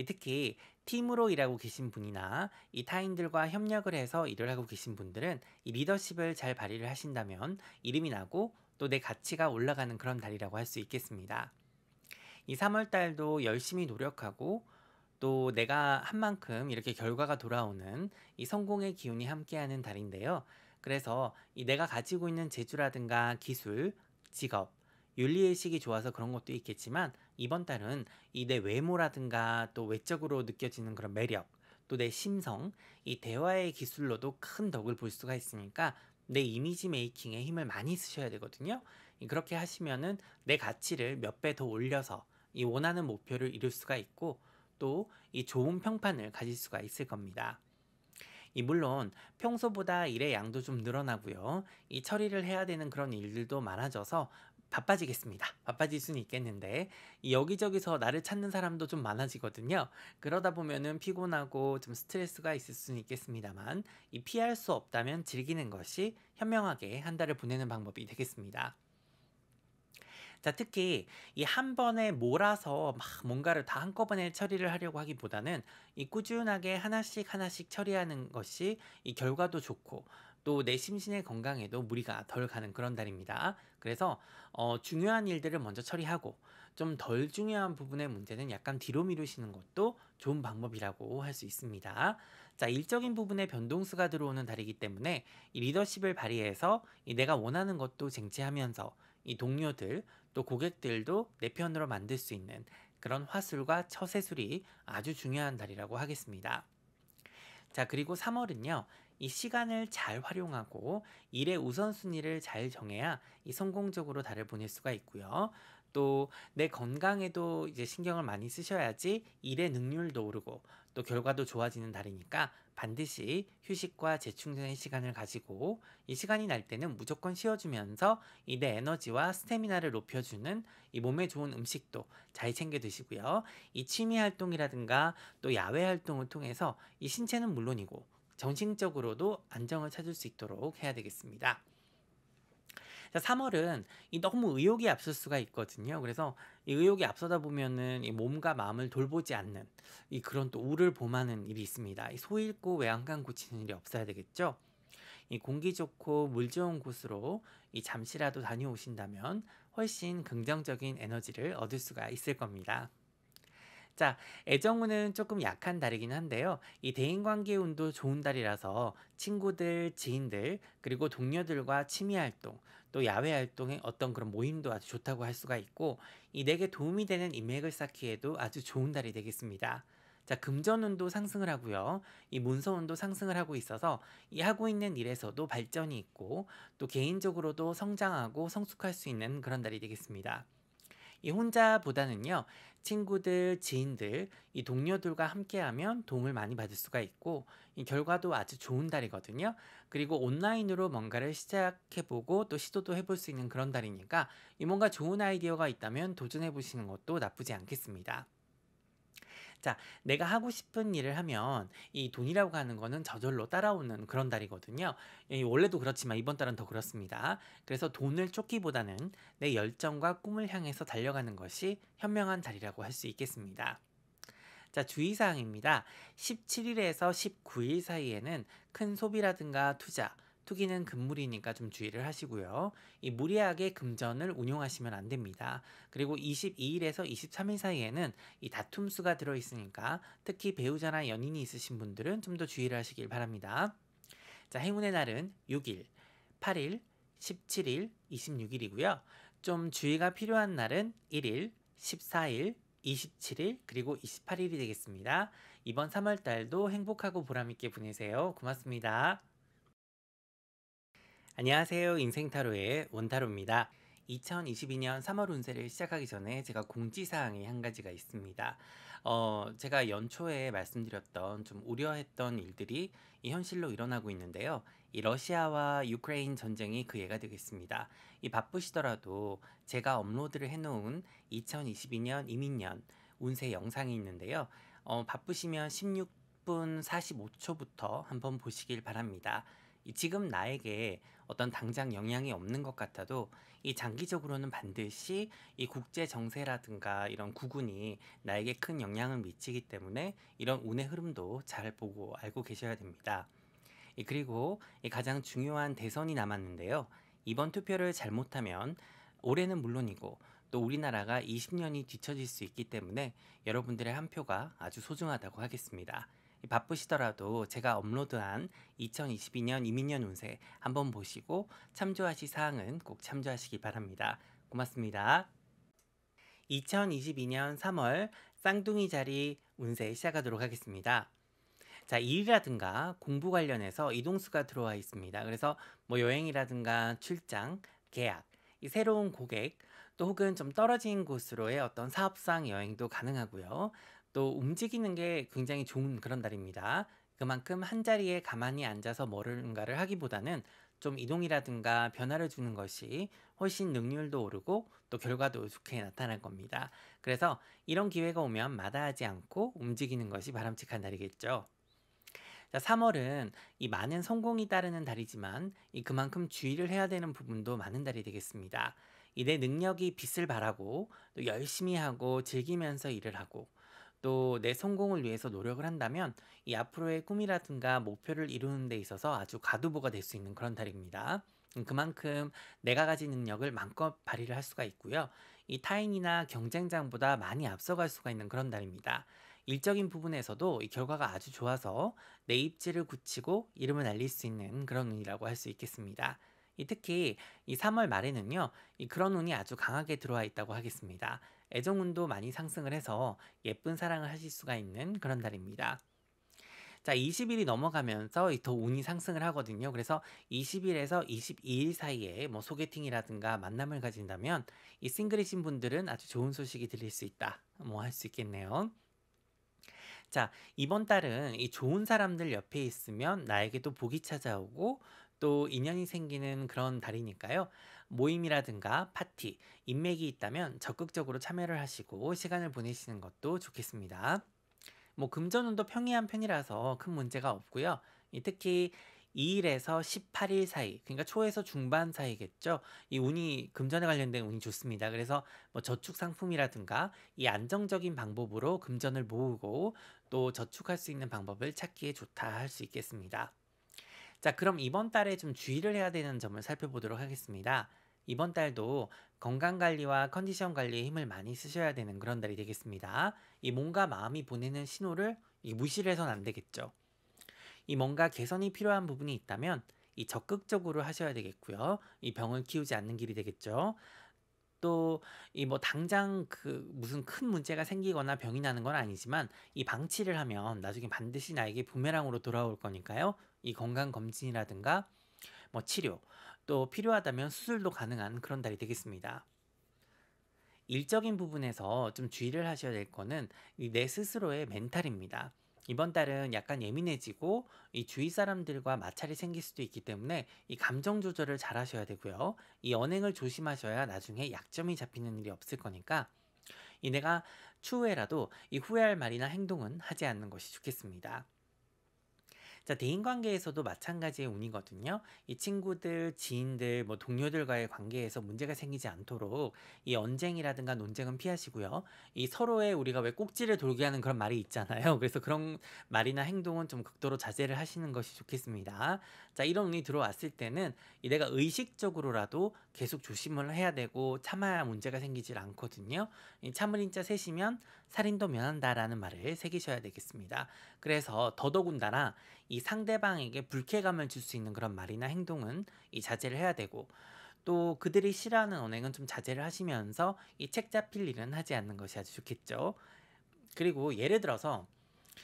특히 팀으로 일하고 계신 분이나 이 타인들과 협력을 해서 일을 하고 계신 분들은 이 리더십을 잘 발휘를 하신다면 이름이 나고 또 내 가치가 올라가는 그런 달이라고 할 수 있겠습니다. 이 3월 달도 열심히 노력하고 또 내가 한 만큼 이렇게 결과가 돌아오는 이 성공의 기운이 함께하는 달인데요. 그래서 이 내가 가지고 있는 재주라든가 기술, 직업, 윤리의식이 좋아서 그런 것도 있겠지만 이번 달은 이 내 외모라든가 또 외적으로 느껴지는 그런 매력, 또 내 심성, 이 대화의 기술로도 큰 덕을 볼 수가 있으니까 내 이미지 메이킹에 힘을 많이 쓰셔야 되거든요. 그렇게 하시면은 내 가치를 몇 배 더 올려서 이 원하는 목표를 이룰 수가 있고 또 이 좋은 평판을 가질 수가 있을 겁니다. 물론 평소보다 일의 양도 좀 늘어나고요. 이 처리를 해야 되는 그런 일들도 많아져서 바빠지겠습니다. 바빠질 수는 있겠는데 이 여기저기서 나를 찾는 사람도 좀 많아지거든요. 그러다 보면은 피곤하고 좀 스트레스가 있을 수는 있겠습니다만 이 피할 수 없다면 즐기는 것이 현명하게 한 달을 보내는 방법이 되겠습니다. 자, 특히 이 한 번에 몰아서 막 뭔가를 다 한꺼번에 처리를 하려고 하기보다는 이 꾸준하게 하나씩 하나씩 처리하는 것이 이 결과도 좋고 또 내 심신의 건강에도 무리가 덜 가는 그런 달입니다. 그래서 중요한 일들을 먼저 처리하고 좀 덜 중요한 부분의 문제는 약간 뒤로 미루시는 것도 좋은 방법이라고 할 수 있습니다. 자, 일적인 부분에 변동수가 들어오는 달이기 때문에 이 리더십을 발휘해서 이 내가 원하는 것도 쟁취하면서 이 동료들 또 고객들도 내 편으로 만들 수 있는 그런 화술과 처세술이 아주 중요한 달이라고 하겠습니다. 자, 그리고 3월은요. 이 시간을 잘 활용하고 일의 우선순위를 잘 정해야 이 성공적으로 달을 보낼 수가 있고요. 또 내 건강에도 이제 신경을 많이 쓰셔야지 일의 능률도 오르고 또 결과도 좋아지는 달이니까 반드시 휴식과 재충전의 시간을 가지고 이 시간이 날 때는 무조건 쉬어주면서 이 내 에너지와 스태미나를 높여주는 이 몸에 좋은 음식도 잘 챙겨 드시고요. 이 취미 활동이라든가 또 야외 활동을 통해서 이 신체는 물론이고 정신적으로도 안정을 찾을 수 있도록 해야 되겠습니다. 자, 3월은 이 너무 의욕이 앞설 수가 있거든요. 그래서 이 의욕이 앞서다 보면은 이 몸과 마음을 돌보지 않는 이 그런 또 우를 범하는 일이 있습니다. 이 소 잃고 외양간 고치는 일이 없어야 되겠죠. 이 공기 좋고 물 좋은 곳으로 이 잠시라도 다녀오신다면 훨씬 긍정적인 에너지를 얻을 수가 있을 겁니다. 자, 애정운은 조금 약한 달이긴 한데요. 이 대인관계 운도 좋은 달이라서 친구들, 지인들, 그리고 동료들과 취미활동, 또 야외활동의 어떤 그런 모임도 아주 좋다고 할 수가 있고, 이 내게 도움이 되는 인맥을 쌓기에도 아주 좋은 달이 되겠습니다. 자, 금전운도 상승을 하고요. 이 문서운도 상승을 하고 있어서 이 하고 있는 일에서도 발전이 있고, 또 개인적으로도 성장하고 성숙할 수 있는 그런 달이 되겠습니다. 이 혼자보다는요, 친구들, 지인들, 이 동료들과 함께하면 도움을 많이 받을 수가 있고, 이 결과도 아주 좋은 달이거든요. 그리고 온라인으로 뭔가를 시작해보고 또 시도도 해볼 수 있는 그런 달이니까, 이 뭔가 좋은 아이디어가 있다면 도전해보시는 것도 나쁘지 않겠습니다. 자, 내가 하고 싶은 일을 하면 이 돈이라고 하는 거는 저절로 따라오는 그런 달이거든요. 원래도 그렇지만 이번 달은 더 그렇습니다. 그래서 돈을 쫓기보다는 내 열정과 꿈을 향해서 달려가는 것이 현명한 달이라고 할 수 있겠습니다. 자, 주의사항입니다. 17일에서 19일 사이에는 큰 소비라든가 투기는 금물이니까 좀 주의를 하시고요. 이 무리하게 금전을 운용하시면 안 됩니다. 그리고 22일에서 23일 사이에는 이 다툼 수가 들어있으니까 특히 배우자나 연인이 있으신 분들은 좀 더 주의를 하시길 바랍니다. 자, 행운의 날은 6일, 8일, 17일, 26일이고요. 좀 주의가 필요한 날은 1일, 14일, 27일, 그리고 28일이 되겠습니다. 이번 3월 달도 행복하고 보람있게 보내세요. 고맙습니다. 안녕하세요. 인생타로의 원타로입니다. 2022년 3월 운세를 시작하기 전에 제가 공지사항이 한 가지가 있습니다. 제가 연초에 말씀드렸던 좀 우려했던 일들이 이 현실로 일어나고 있는데요. 이 러시아와 유크레인 전쟁이 그 예가 되겠습니다. 이 바쁘시더라도 제가 업로드를 해놓은 2022년 이민년 운세 영상이 있는데요. 바쁘시면 16분 45초부터 한번 보시길 바랍니다. 지금 나에게 어떤 당장 영향이 없는 것 같아도 이 장기적으로는 반드시 이 국제 정세라든가 이런 구군이 나에게 큰 영향을 미치기 때문에 이런 운의 흐름도 잘 보고 알고 계셔야 됩니다. 그리고 이 가장 중요한 대선이 남았는데요. 이번 투표를 잘못하면 올해는 물론이고 또 우리나라가 20년이 뒤처질 수 있기 때문에 여러분들의 한 표가 아주 소중하다고 하겠습니다. 바쁘시더라도 제가 업로드한 2022년 이민년 운세 한번 보시고 참조하실 사항은 꼭 참조하시기 바랍니다. 고맙습니다. 2022년 3월 쌍둥이 자리 운세 시작하도록 하겠습니다. 자, 일이라든가 공부 관련해서 이동수가 들어와 있습니다. 그래서 뭐 여행이라든가 출장, 계약, 이 새로운 고객, 또 혹은 좀 떨어진 곳으로의 어떤 사업상 여행도 가능하고요. 또 움직이는 게 굉장히 좋은 그런 달입니다. 그만큼 한 자리에 가만히 앉아서 뭔가를 하기보다는 좀 이동이라든가 변화를 주는 것이 훨씬 능률도 오르고 또 결과도 좋게 나타날 겁니다. 그래서 이런 기회가 오면 마다하지 않고 움직이는 것이 바람직한 달이겠죠. 자, 3월은 이 많은 성공이 따르는 달이지만 이 그만큼 주의를 해야 되는 부분도 많은 달이 되겠습니다. 이 내 능력이 빛을 발하고 또 열심히 하고 즐기면서 일을 하고 또 내 성공을 위해서 노력을 한다면 이 앞으로의 꿈이라든가 목표를 이루는 데 있어서 아주 가두보가 될 수 있는 그런 달입니다. 그만큼 내가 가진 능력을 마음껏 발휘를 할 수가 있고요. 이 타인이나 경쟁장보다 많이 앞서갈 수가 있는 그런 달입니다. 일적인 부분에서도 이 결과가 아주 좋아서 내 입지를 굳히고 이름을 날릴 수 있는 그런 운이라고 할 수 있겠습니다. 특히 이 3월 말에는요, 이 그런 운이 아주 강하게 들어와 있다고 하겠습니다. 애정운도 많이 상승을 해서 예쁜 사랑을 하실 수가 있는 그런 달입니다. 자, 20일이 넘어가면서 더 운이 상승을 하거든요. 그래서 20일에서 22일 사이에 뭐 소개팅이라든가 만남을 가진다면 이 싱글이신 분들은 아주 좋은 소식이 들릴 수 있다. 뭐 할 수 있겠네요. 자, 이번 달은 이 좋은 사람들 옆에 있으면 나에게도 복이 찾아오고 또 인연이 생기는 그런 달이니까요. 모임이라든가 파티, 인맥이 있다면 적극적으로 참여를 하시고 시간을 보내시는 것도 좋겠습니다. 뭐 금전운도 평이한 편이라서 큰 문제가 없고요. 특히 2일에서 18일 사이, 그러니까 초에서 중반 사이겠죠. 이 운이 금전에 관련된 운이 좋습니다. 그래서 뭐 저축 상품이라든가 이 안정적인 방법으로 금전을 모으고 또 저축할 수 있는 방법을 찾기에 좋다 할 수 있겠습니다. 자, 그럼 이번 달에 좀 주의를 해야 되는 점을 살펴보도록 하겠습니다. 이번 달도 건강 관리와 컨디션 관리에 힘을 많이 쓰셔야 되는 그런 달이 되겠습니다. 이 몸과 마음이 보내는 신호를 무시를 해서는 안 되겠죠. 이 뭔가 개선이 필요한 부분이 있다면 이 적극적으로 하셔야 되겠고요. 이 병을 키우지 않는 길이 되겠죠. 또 이 뭐 당장 그 무슨 큰 문제가 생기거나 병이 나는 건 아니지만 이 방치를 하면 나중에 반드시 나에게 부메랑으로 돌아올 거니까요. 이 건강 검진이라든가 뭐 치료, 또 필요하다면 수술도 가능한 그런 달이 되겠습니다. 일적인 부분에서 좀 주의를 하셔야 될 거는 이 내 스스로의 멘탈입니다. 이번 달은 약간 예민해지고 이 주위 사람들과 마찰이 생길 수도 있기 때문에 이 감정 조절을 잘 하셔야 되고요. 이 언행을 조심하셔야 나중에 약점이 잡히는 일이 없을 거니까 이 내가 추후에라도 이 후회할 말이나 행동은 하지 않는 것이 좋겠습니다. 자, 대인관계에서도 마찬가지의 운이거든요. 이 친구들, 지인들, 뭐 동료들과의 관계에서 문제가 생기지 않도록 이 언쟁이라든가 논쟁은 피하시고요. 이 서로의 우리가 왜 꼭지를 돌게 하는 그런 말이 있잖아요. 그래서 그런 말이나 행동은 좀 극도로 자제를 하시는 것이 좋겠습니다. 자, 이런 운이 들어왔을 때는 이 내가 의식적으로라도 계속 조심을 해야 되고 참아야 문제가 생기질 않거든요. 이 참을 인자 세시면 살인도 면한다라는 말을 새기셔야 되겠습니다. 그래서 더더군다나 이 상대방에게 불쾌감을 줄 수 있는 그런 말이나 행동은 이 자제를 해야 되고 또 그들이 싫어하는 언행은 좀 자제를 하시면서 이 책 잡힐 일은 하지 않는 것이 아주 좋겠죠. 그리고 예를 들어서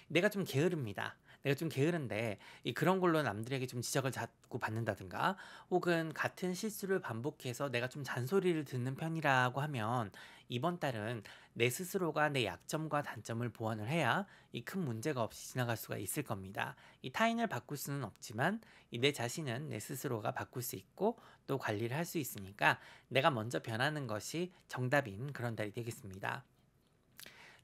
내가 좀 게으릅니다. 내가 좀 게으른데 그런 걸로 남들에게 좀 지적을 자꾸 받는다든가 혹은 같은 실수를 반복해서 내가 좀 잔소리를 듣는 편이라고 하면 이번 달은 내 스스로가 내 약점과 단점을 보완을 해야 이 큰 문제가 없이 지나갈 수가 있을 겁니다. 이 타인을 바꿀 수는 없지만 내 자신은 내 스스로가 바꿀 수 있고 또 관리를 할 수 있으니까 내가 먼저 변하는 것이 정답인 그런 달이 되겠습니다.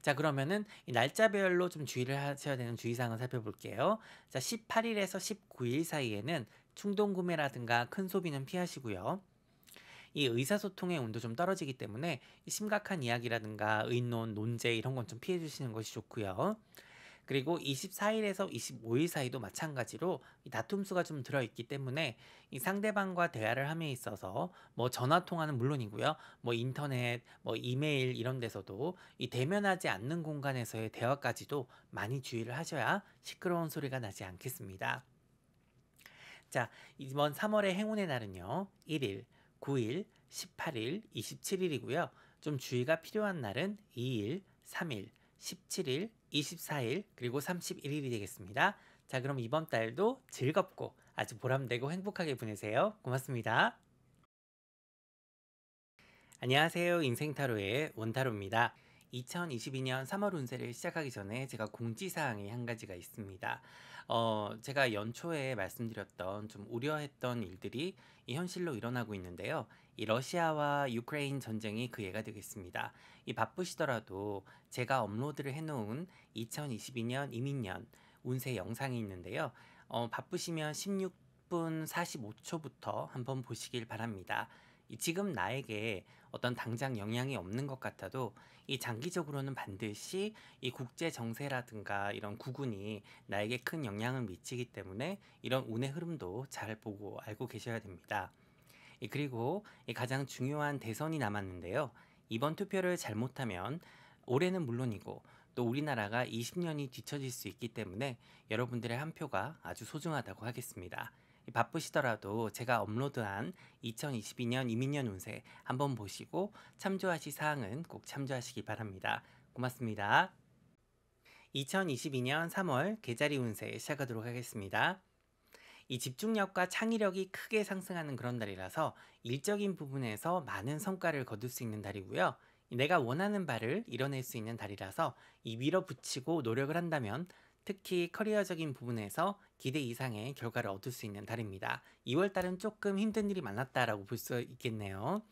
자, 그러면은 이 날짜별로 좀 주의를 하셔야 되는 주의사항을 살펴볼게요. 자, 18일에서 19일 사이에는 충동 구매라든가 큰 소비는 피하시고요. 이 의사소통의 온도 좀 떨어지기 때문에 이 심각한 이야기라든가 의논, 논제 이런 건 좀 피해 주시는 것이 좋고요. 그리고 24일에서 25일 사이도 마찬가지로 이 다툼 수가 좀 들어있기 때문에 이 상대방과 대화를 함에 있어서 뭐 전화 통화는 물론이고요. 뭐 인터넷, 뭐 이메일 이런 데서도 이 대면하지 않는 공간에서의 대화까지도 많이 주의를 하셔야 시끄러운 소리가 나지 않겠습니다. 자, 이번 3월의 행운의 날은요. 1일, 9일, 18일, 27일이고요. 좀 주의가 필요한 날은 2일, 3일, 17일, 24일, 그리고 31일이 되겠습니다. 자, 그럼 이번 달도 즐겁고 아주 보람되고 행복하게 보내세요. 고맙습니다. 안녕하세요. 인생타로의 원타로입니다. 2022년 3월 운세를 시작하기 전에 제가 공지사항이 한 가지가 있습니다. 제가 연초에 말씀드렸던 좀 우려했던 일들이 이 현실로 일어나고 있는데요. 이 러시아와 유크레인 전쟁이 그 예가 되겠습니다. 이 바쁘시더라도 제가 업로드를 해놓은 2022년 이민년 운세 영상이 있는데요. 바쁘시면 16분 45초부터 한번 보시길 바랍니다. 지금 나에게 어떤 당장 영향이 없는 것 같아도 이 장기적으로는 반드시 이 국제 정세라든가 이런 구군이 나에게 큰 영향을 미치기 때문에 이런 운의 흐름도 잘 보고 알고 계셔야 됩니다. 그리고 가장 중요한 대선이 남았는데요. 이번 투표를 잘못하면 올해는 물론이고 또 우리나라가 20년이 뒤처질 수 있기 때문에 여러분들의 한 표가 아주 소중하다고 하겠습니다. 바쁘시더라도 제가 업로드한 2022년 이민년 운세 한번 보시고 참조하실 사항은 꼭 참조하시기 바랍니다. 고맙습니다. 2022년 3월 계자리 운세 시작하도록 하겠습니다. 이 집중력과 창의력이 크게 상승하는 그런 달이라서 일적인 부분에서 많은 성과를 거둘 수 있는 달이고요. 내가 원하는 바를 이뤄낼 수 있는 달이라서 이 밀어붙이고 노력을 한다면 특히 커리어적인 부분에서 기대 이상의 결과를 얻을 수 있는 달입니다. 2월 달은 조금 힘든 일이 많았다라고 볼 수 있겠네요.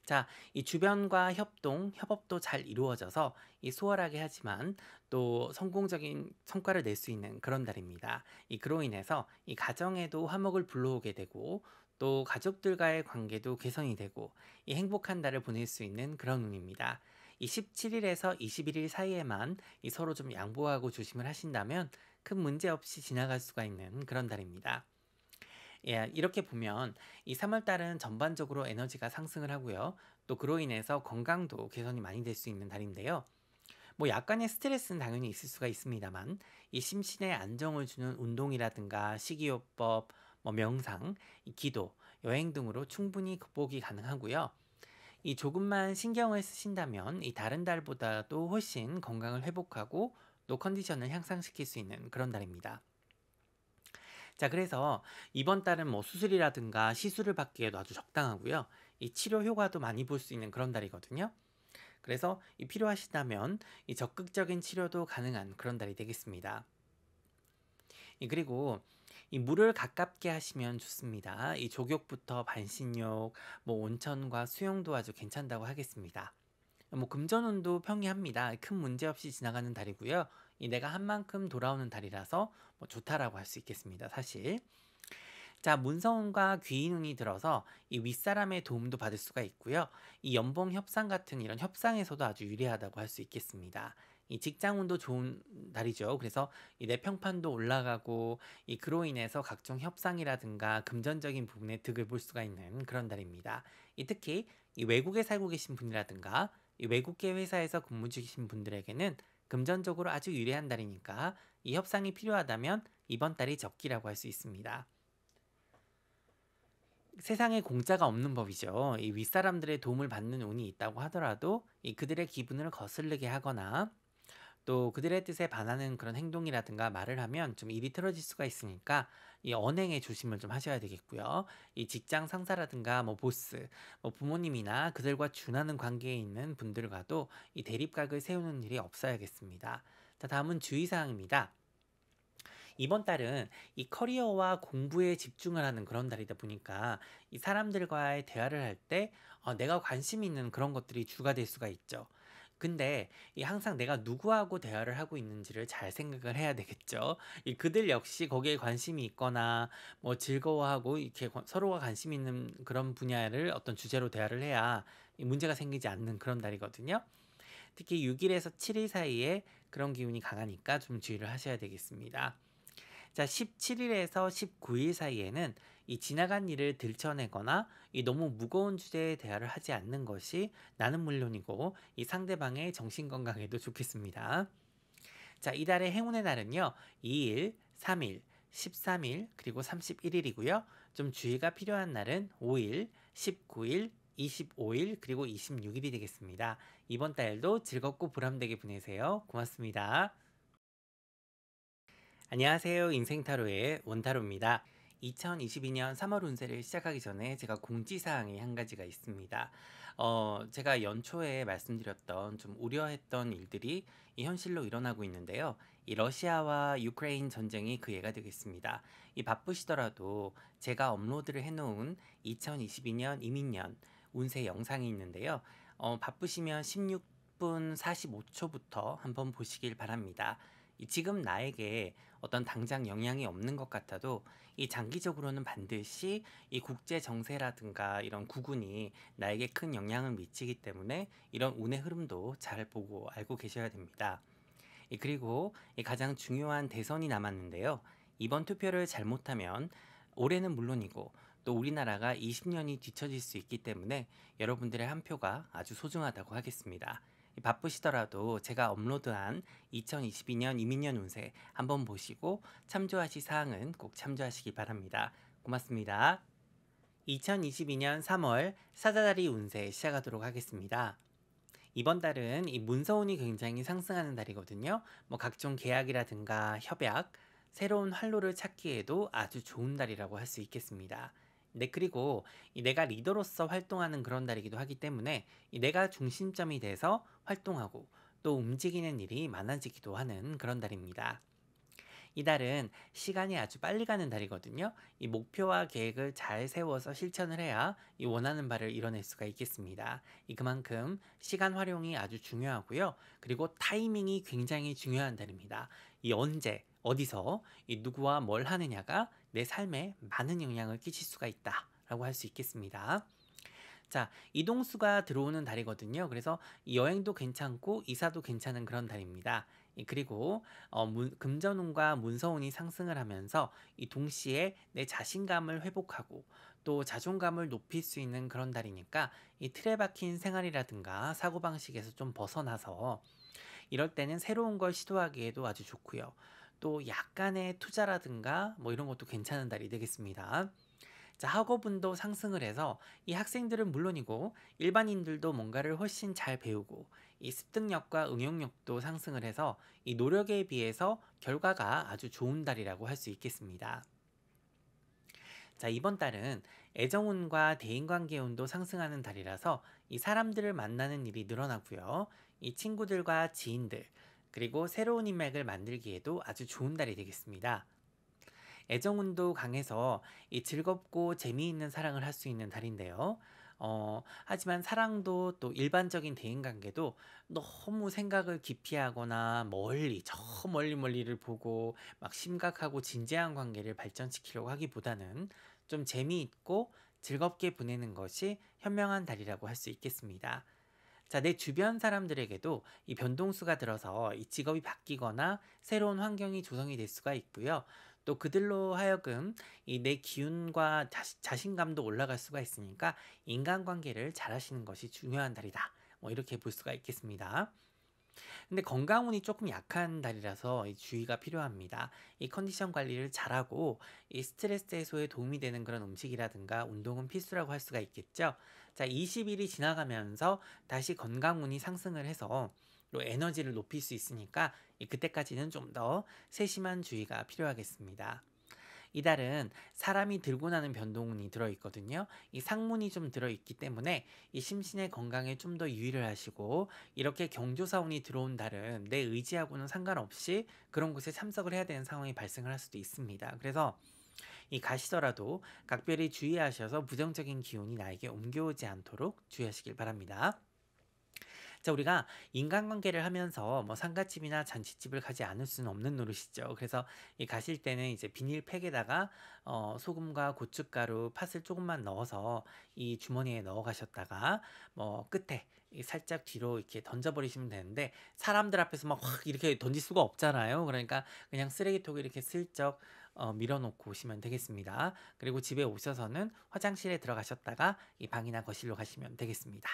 자, 이 주변과 협업도 잘 이루어져서 이 수월하게 하지만 또 성공적인 성과를 낼 수 있는 그런 달입니다. 그로 인해서 이 가정에도 화목을 불러오게 되고 또 가족들과의 관계도 개선이 되고 이 행복한 달을 보낼 수 있는 그런 운입니다. 이 17일에서 21일 사이에만 이 서로 좀 양보하고 조심을 하신다면 큰 문제 없이 지나갈 수가 있는 그런 달입니다. 예, 이렇게 보면 이 3월 달은 전반적으로 에너지가 상승을 하고요. 또 그로 인해서 건강도 개선이 많이 될 수 있는 달인데요. 뭐 약간의 스트레스는 당연히 있을 수가 있습니다만 이 심신에 안정을 주는 운동이라든가 식이요법, 뭐 명상, 이 기도, 여행 등으로 충분히 극복이 가능하고요. 이 조금만 신경을 쓰신다면 이 다른 달보다도 훨씬 건강을 회복하고 또 컨디션을 향상시킬 수 있는 그런 달입니다. 자, 그래서 이번 달은 뭐 수술이라든가 시술을 받기에도 아주 적당하고요. 이 치료 효과도 많이 볼 수 있는 그런 달이거든요. 그래서 이 필요하시다면 이 적극적인 치료도 가능한 그런 달이 되겠습니다. 그리고 이 물을 가깝게 하시면 좋습니다. 이 족욕부터 반신욕, 뭐 온천과 수영도 아주 괜찮다고 하겠습니다. 뭐 금전운도 평이합니다. 큰 문제 없이 지나가는 달이고요. 이 내가 한 만큼 돌아오는 달이라서 뭐 좋다라고 할 수 있겠습니다. 사실. 자, 문서운과 귀인운이 들어서 이 윗사람의 도움도 받을 수가 있고요. 이 연봉 협상 같은 이런 협상에서도 아주 유리하다고 할 수 있겠습니다. 이 직장운도 좋은 달이죠. 그래서 이 내 평판도 올라가고 이 그로 인해서 각종 협상이라든가 금전적인 부분에 득을 볼 수가 있는 그런 달입니다. 이 특히 이 외국에 살고 계신 분이라든가 이 외국계 회사에서 근무 중이신 분들에게는 금전적으로 아주 유리한 달이니까 이 협상이 필요하다면 이번 달이 적기라고 할 수 있습니다. 세상에 공짜가 없는 법이죠. 이 윗사람들의 도움을 받는 운이 있다고 하더라도 이 그들의 기분을 거슬리게 하거나 또 그들의 뜻에 반하는 그런 행동이라든가 말을 하면 좀 일이 틀어질 수가 있으니까 이 언행에 조심을 좀 하셔야 되겠고요. 이 직장 상사라든가 뭐 보스, 뭐 부모님이나 그들과 준하는 관계에 있는 분들과도 이 대립각을 세우는 일이 없어야겠습니다. 자, 다음은 주의사항입니다. 이번 달은 이 커리어와 공부에 집중을 하는 그런 달이다 보니까 이 사람들과의 대화를 할 때 내가 관심 있는 그런 것들이 주가 될 수가 있죠. 근데 이 항상 내가 누구하고 대화를 하고 있는지를 잘 생각을 해야 되겠죠. 이 그들 역시 거기에 관심이 있거나 뭐 즐거워하고 이렇게 서로가 관심 있는 그런 분야를 어떤 주제로 대화를 해야 이 문제가 생기지 않는 그런 달이거든요. 특히 6일에서 7일 사이에 그런 기운이 강하니까 좀 주의를 하셔야 되겠습니다. 자, 17일에서 19일 사이에는 이 지나간 일을 들춰내거나 이 너무 무거운 주제에 대화를 하지 않는 것이 나는 물론이고 이 상대방의 정신 건강에도 좋겠습니다. 자, 이달의 행운의 날은요. 2일, 3일, 13일, 그리고 31일이고요. 좀 주의가 필요한 날은 5일, 19일, 25일, 그리고 26일이 되겠습니다. 이번 달도 즐겁고 보람되게 보내세요. 고맙습니다. 안녕하세요. 인생타로의 원타로입니다. 2022년 3월 운세를 시작하기 전에 제가 공지사항이 한 가지가 있습니다. 제가 연초에 말씀드렸던 좀 우려했던 일들이 이 현실로 일어나고 있는데요. 이 러시아와 유크레인 전쟁이 그 예가 되겠습니다. 이 바쁘시더라도 제가 업로드를 해놓은 2022년 이민년 운세 영상이 있는데요. 바쁘시면 16분 45초부터 한번 보시길 바랍니다. 지금 나에게 어떤 당장 영향이 없는 것 같아도 이 장기적으로는 반드시 이 국제 정세라든가 이런 구군이 나에게 큰 영향을 미치기 때문에 이런 운의 흐름도 잘 보고 알고 계셔야 됩니다. 그리고 가장 중요한 대선이 남았는데요. 이번 투표를 잘못하면 올해는 물론이고 또 우리나라가 20년이 뒤처질 수 있기 때문에 여러분들의 한 표가 아주 소중하다고 하겠습니다. 바쁘시더라도 제가 업로드한 2022년 이민년 운세 한번 보시고 참조하실 사항은 꼭 참조하시기 바랍니다. 고맙습니다. 2022년 3월 사자다리 운세 시작하도록 하겠습니다. 이번 달은 이 문서운이 굉장히 상승하는 달이거든요. 뭐 각종 계약이라든가 협약, 새로운 활로를 찾기에도 아주 좋은 달이라고 할 수 있겠습니다. 네, 그리고 이 내가 리더로서 활동하는 그런 달이기도 하기 때문에 이 내가 중심점이 돼서 활동하고 또 움직이는 일이 많아지기도 하는 그런 달입니다. 이달은 시간이 아주 빨리 가는 달이거든요. 이 목표와 계획을 잘 세워서 실천을 해야 이 원하는 바를 이뤄낼 수가 있겠습니다. 이 그만큼 시간 활용이 아주 중요하고요. 그리고 타이밍이 굉장히 중요한 달입니다. 이 언제, 어디서, 이 누구와 뭘 하느냐가 내 삶에 많은 영향을 끼칠 수가 있다라고 할 수 있겠습니다. 자, 이동수가 들어오는 달이거든요. 그래서 이 여행도 괜찮고 이사도 괜찮은 그런 달입니다. 그리고 금전운과 문서운이 상승을 하면서 이 동시에 내 자신감을 회복하고 또 자존감을 높일 수 있는 그런 달이니까 이 틀에 박힌 생활이라든가 사고방식에서 좀 벗어나서 이럴 때는 새로운 걸 시도하기에도 아주 좋고요. 또 약간의 투자라든가 뭐 이런 것도 괜찮은 달이 되겠습니다. 자, 학업운도 상승을 해서 이 학생들은 물론이고 일반인들도 뭔가를 훨씬 잘 배우고 이 습득력과 응용력도 상승을 해서 이 노력에 비해서 결과가 아주 좋은 달이라고 할 수 있겠습니다. 자, 이번 달은 애정운과 대인관계운도 상승하는 달이라서 이 사람들을 만나는 일이 늘어나고요. 이 친구들과 지인들, 그리고 새로운 인맥을 만들기에도 아주 좋은 달이 되겠습니다. 애정운도 강해서 이 즐겁고 재미있는 사랑을 할 수 있는 달인데요. 하지만 사랑도 또 일반적인 대인관계도 너무 생각을 깊이 하거나 멀리, 저 멀리를 보고 막 심각하고 진지한 관계를 발전시키려고 하기보다는 좀 재미있고 즐겁게 보내는 것이 현명한 달이라고 할 수 있겠습니다. 자, 내 주변 사람들에게도 이 변동수가 들어서 이 직업이 바뀌거나 새로운 환경이 조성이 될 수가 있고요. 또 그들로 하여금 이 내 기운과 자신감도 올라갈 수가 있으니까 인간관계를 잘 하시는 것이 중요한 달이다. 뭐 이렇게 볼 수가 있겠습니다. 근데 건강운이 조금 약한 달이라서 이 주의가 필요합니다. 이 컨디션 관리를 잘하고 이 스트레스 해소에 도움이 되는 그런 음식이라든가 운동은 필수라고 할 수가 있겠죠. 자, 20일이 지나가면서 다시 건강운이 상승을 해서 또 에너지를 높일 수 있으니까 그때까지는 좀 더 세심한 주의가 필요하겠습니다. 이달은 사람이 들고 나는 변동운이 들어있거든요. 이 상문이 좀 들어있기 때문에 이 심신의 건강에 좀 더 유의를 하시고 이렇게 경조사운이 들어온 달은 내 의지하고는 상관없이 그런 곳에 참석을 해야 되는 상황이 발생을 할 수도 있습니다. 그래서 이 가시더라도 각별히 주의하셔서 부정적인 기운이 나에게 옮겨오지 않도록 주의하시길 바랍니다. 자, 우리가 인간관계를 하면서 뭐 상가집이나 잔치집을 가지 않을 수는 없는 노릇이죠. 그래서 이 가실 때는 이제 비닐팩에다가 소금과 고춧가루, 팥을 조금만 넣어서 이 주머니에 넣어 가셨다가 뭐 끝에 이 살짝 뒤로 이렇게 던져버리시면 되는데 사람들 앞에서 막 확 이렇게 던질 수가 없잖아요. 그러니까 그냥 쓰레기통에 이렇게 슬쩍 밀어놓고 오시면 되겠습니다. 그리고 집에 오셔서는 화장실에 들어가셨다가 이 방이나 거실로 가시면 되겠습니다.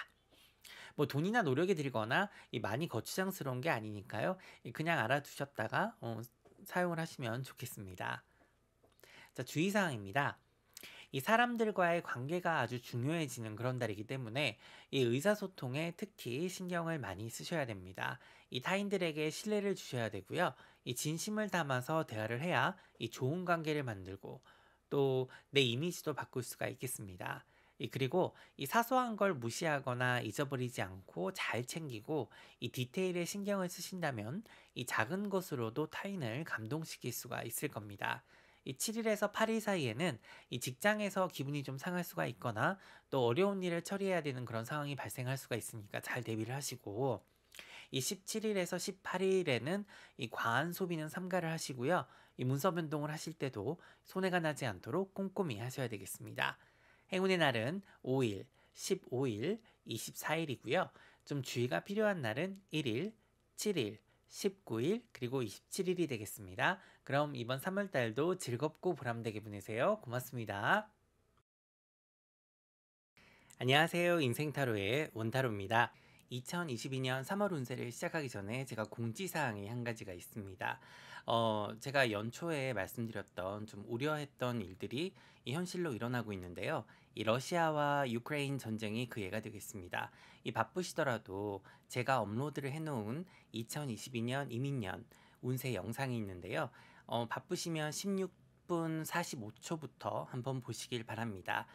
뭐 돈이나 노력이 들거나 이 많이 거추장스러운 게 아니니까요. 그냥 알아두셨다가 사용을 하시면 좋겠습니다. 자, 주의사항입니다. 이 사람들과의 관계가 아주 중요해지는 그런 달이기 때문에 이 의사소통에 특히 신경을 많이 쓰셔야 됩니다. 이 타인들에게 신뢰를 주셔야 되고요. 이 진심을 담아서 대화를 해야 이 좋은 관계를 만들고 또 내 이미지도 바꿀 수가 있겠습니다. 그리고 이 사소한 걸 무시하거나 잊어버리지 않고 잘 챙기고 이 디테일에 신경을 쓰신다면 이 작은 것으로도 타인을 감동시킬 수가 있을 겁니다. 이 7일에서 8일 사이에는 이 직장에서 기분이 좀 상할 수가 있거나 또 어려운 일을 처리해야 되는 그런 상황이 발생할 수가 있으니까 잘 대비를 하시고 이 17일에서 18일에는 이 과한 소비는 삼가를 하시고요. 이 문서 변동을 하실 때도 손해가 나지 않도록 꼼꼼히 하셔야 되겠습니다. 행운의 날은 5일, 15일, 24일이고요. 좀 주의가 필요한 날은 1일, 7일, 19일, 그리고 27일이 되겠습니다. 그럼 이번 3월달도 즐겁고 보람되게 보내세요. 고맙습니다. 안녕하세요. 인생타로의 원타로입니다. 2022년 3월 운세를 시작하기 전에 제가 공지사항이 한 가지가 있습니다. 제가 연초에 말씀드렸던 좀 우려했던 일들이 이 현실로 일어나고 있는데요. 이 러시아와 유크레인 전쟁이 그 예가 되겠습니다. 이 바쁘시더라도 제가 업로드를 해놓은 2022년 이민년 운세 영상이 있는데요. 바쁘시면 16분 45초부터 한번 보시길 바랍니다.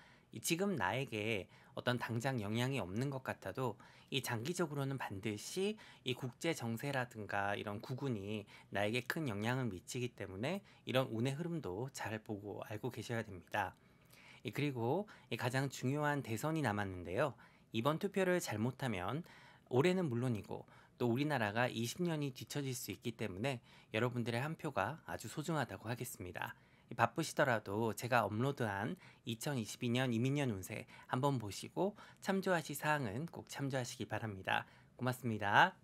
지금 나에게 어떤 당장 영향이 없는 것 같아도 이 장기적으로는 반드시 이 국제 정세라든가 이런 구군이 나에게 큰 영향을 미치기 때문에 이런 운의 흐름도 잘 보고 알고 계셔야 됩니다. 그리고 가장 중요한 대선이 남았는데요. 이번 투표를 잘못하면 올해는 물론이고 또 우리나라가 20년이 뒤처질 수 있기 때문에 여러분들의 한 표가 아주 소중하다고 하겠습니다. 바쁘시더라도 제가 업로드한 2022년 이민년 운세 한번 보시고 참조하실 사항은 꼭 참조하시기 바랍니다. 고맙습니다.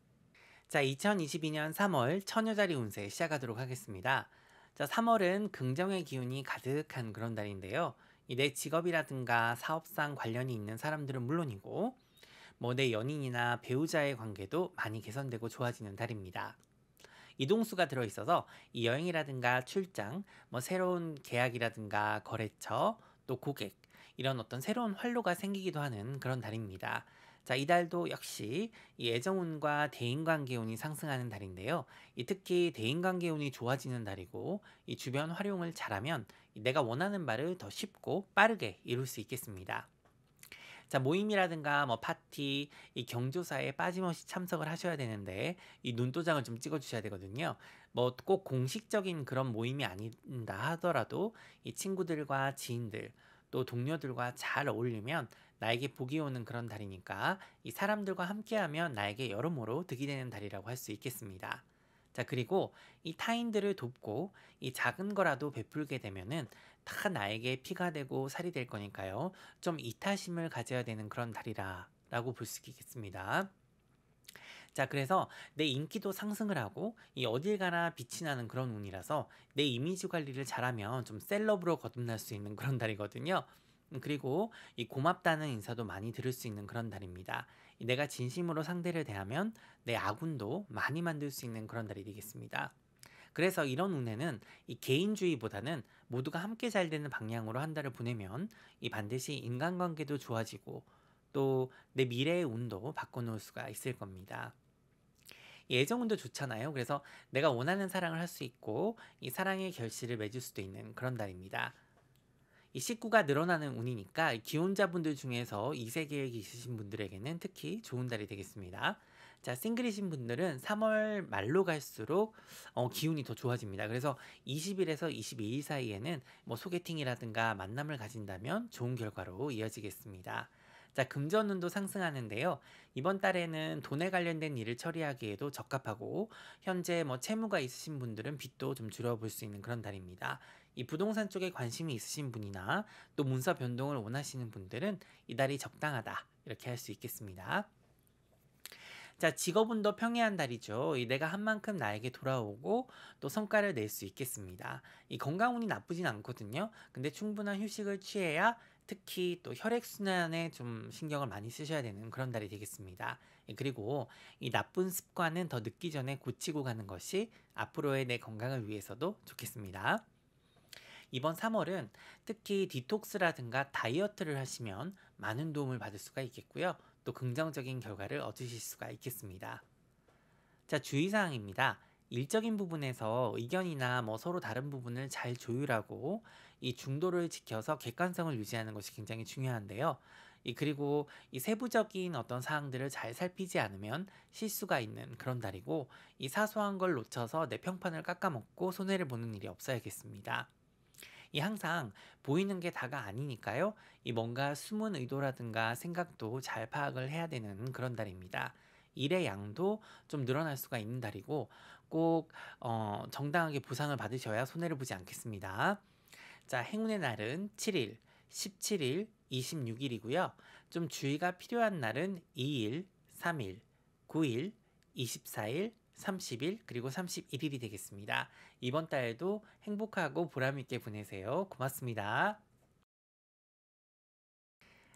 자, 2022년 3월 처녀자리 운세 시작하도록 하겠습니다. 자, 3월은 긍정의 기운이 가득한 그런 달인데요. 내 직업이라든가 사업상 관련이 있는 사람들은 물론이고 내 연인이나 배우자의 관계도 많이 개선되고 좋아지는 달입니다. 이동수가 들어있어서 이 여행이라든가 출장, 새로운 계약이라든가 거래처, 또 고객 이런 어떤 새로운 활로가 생기기도 하는 그런 달입니다. 자, 이 달도 역시 이 애정운과 대인관계운이 상승하는 달인데요. 특히 대인관계운이 좋아지는 달이고 이 주변 활용을 잘하면 내가 원하는 바를 더 쉽고 빠르게 이룰 수 있겠습니다. 자, 모임이라든가 파티, 이 경조사에 빠짐없이 참석을 하셔야 되는데 이 눈도장을 좀 찍어 주셔야 되거든요. 꼭 공식적인 그런 모임이 아니다 하더라도 이 친구들과 지인들 또 동료들과 잘 어울리면 나에게 복이 오는 그런 달이니까 이 사람들과 함께하면 나에게 여러모로 득이 되는 달이라고 할 수 있겠습니다. 자, 그리고 이 타인들을 돕고 이 작은 거라도 베풀게 되면은 다 나에게 피가 되고 살이 될 거니까요. 좀 이타심을 가져야 되는 그런 달이라고 볼 수 있겠습니다. 자, 그래서 내 인기도 상승을 하고 이 어딜 가나 빛이 나는 그런 운이라서 내 이미지 관리를 잘하면 좀 셀럽으로 거듭날 수 있는 그런 달이거든요. 그리고 이 고맙다는 인사도 많이 들을 수 있는 그런 달입니다. 내가 진심으로 상대를 대하면 내 아군도 많이 만들 수 있는 그런 달이 되겠습니다. 그래서 이런 운에는 이 개인주의보다는 모두가 함께 잘 되는 방향으로 한 달을 보내면 이 반드시 인간관계도 좋아지고 또 내 미래의 운도 바꿔놓을 수가 있을 겁니다. 이 애정운도 좋잖아요. 그래서 내가 원하는 사랑을 할 수 있고 이 사랑의 결실을 맺을 수도 있는 그런 달입니다. 이 식구가 늘어나는 운이니까 기혼자분들 중에서 이세 계획이 있으신 분들에게는 특히 좋은 달이 되겠습니다. 자, 싱글이신 분들은 3월 말로 갈수록 기운이 더 좋아집니다. 그래서 20일에서 22일 사이에는 소개팅이라든가 만남을 가진다면 좋은 결과로 이어지겠습니다. 자, 금전운도 상승하는데요. 이번 달에는 돈에 관련된 일을 처리하기에도 적합하고 현재 채무가 있으신 분들은 빚도 좀 줄여볼 수 있는 그런 달입니다. 이 부동산 쪽에 관심이 있으신 분이나 또 문서 변동을 원하시는 분들은 이달이 적당하다 이렇게 할 수 있겠습니다. 자, 직업운도 평이한 달이죠. 내가 한 만큼 나에게 돌아오고 또 성과를 낼 수 있겠습니다. 이 건강운이 나쁘진 않거든요. 근데 충분한 휴식을 취해야 특히 또 혈액순환에 좀 신경을 많이 쓰셔야 되는 그런 달이 되겠습니다. 그리고 이 나쁜 습관은 더 늦기 전에 고치고 가는 것이 앞으로의 내 건강을 위해서도 좋겠습니다. 이번 3월은 특히 디톡스라든가 다이어트를 하시면 많은 도움을 받을 수가 있겠고요. 또 긍정적인 결과를 얻으실 수가 있겠습니다. 자, 주의사항입니다. 일적인 부분에서 의견이나 서로 다른 부분을 잘 조율하고 이 중도를 지켜서 객관성을 유지하는 것이 굉장히 중요한데요. 그리고 이 세부적인 어떤 사항들을 잘 살피지 않으면 실수가 있는 그런 달이고 이 사소한 걸 놓쳐서 내 평판을 깎아먹고 손해를 보는 일이 없어야겠습니다. 항상 보이는 게 다가 아니니까요. 뭔가 숨은 의도라든가 생각도 잘 파악을 해야 되는 그런 달입니다. 일의 양도 좀 늘어날 수가 있는 달이고 꼭 정당하게 보상을 받으셔야 손해를 보지 않겠습니다. 자, 행운의 날은 7일, 17일, 26일이고요. 좀 주의가 필요한 날은 2일, 3일, 9일, 24일, 30일 그리고 31일이 되겠습니다. 이번 달도 행복하고 보람있게 보내세요. 고맙습니다.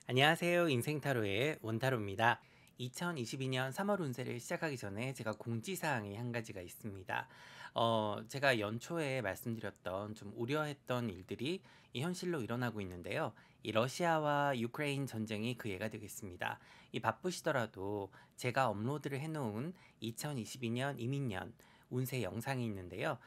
안녕하세요. 인생타로의 원타로입니다. 2022년 3월 운세를 시작하기 전에 제가 공지사항이 한 가지가 있습니다. 제가 연초에 말씀드렸던 좀 우려했던 일들이 이 현실로 일어나고 있는데요. 이 러시아와 유크레인 전쟁이 그 예가 되겠습니다. 이 바쁘시더라도 제가 업로드를 해놓은 2022년 이민년 운세 영상이 있는데요.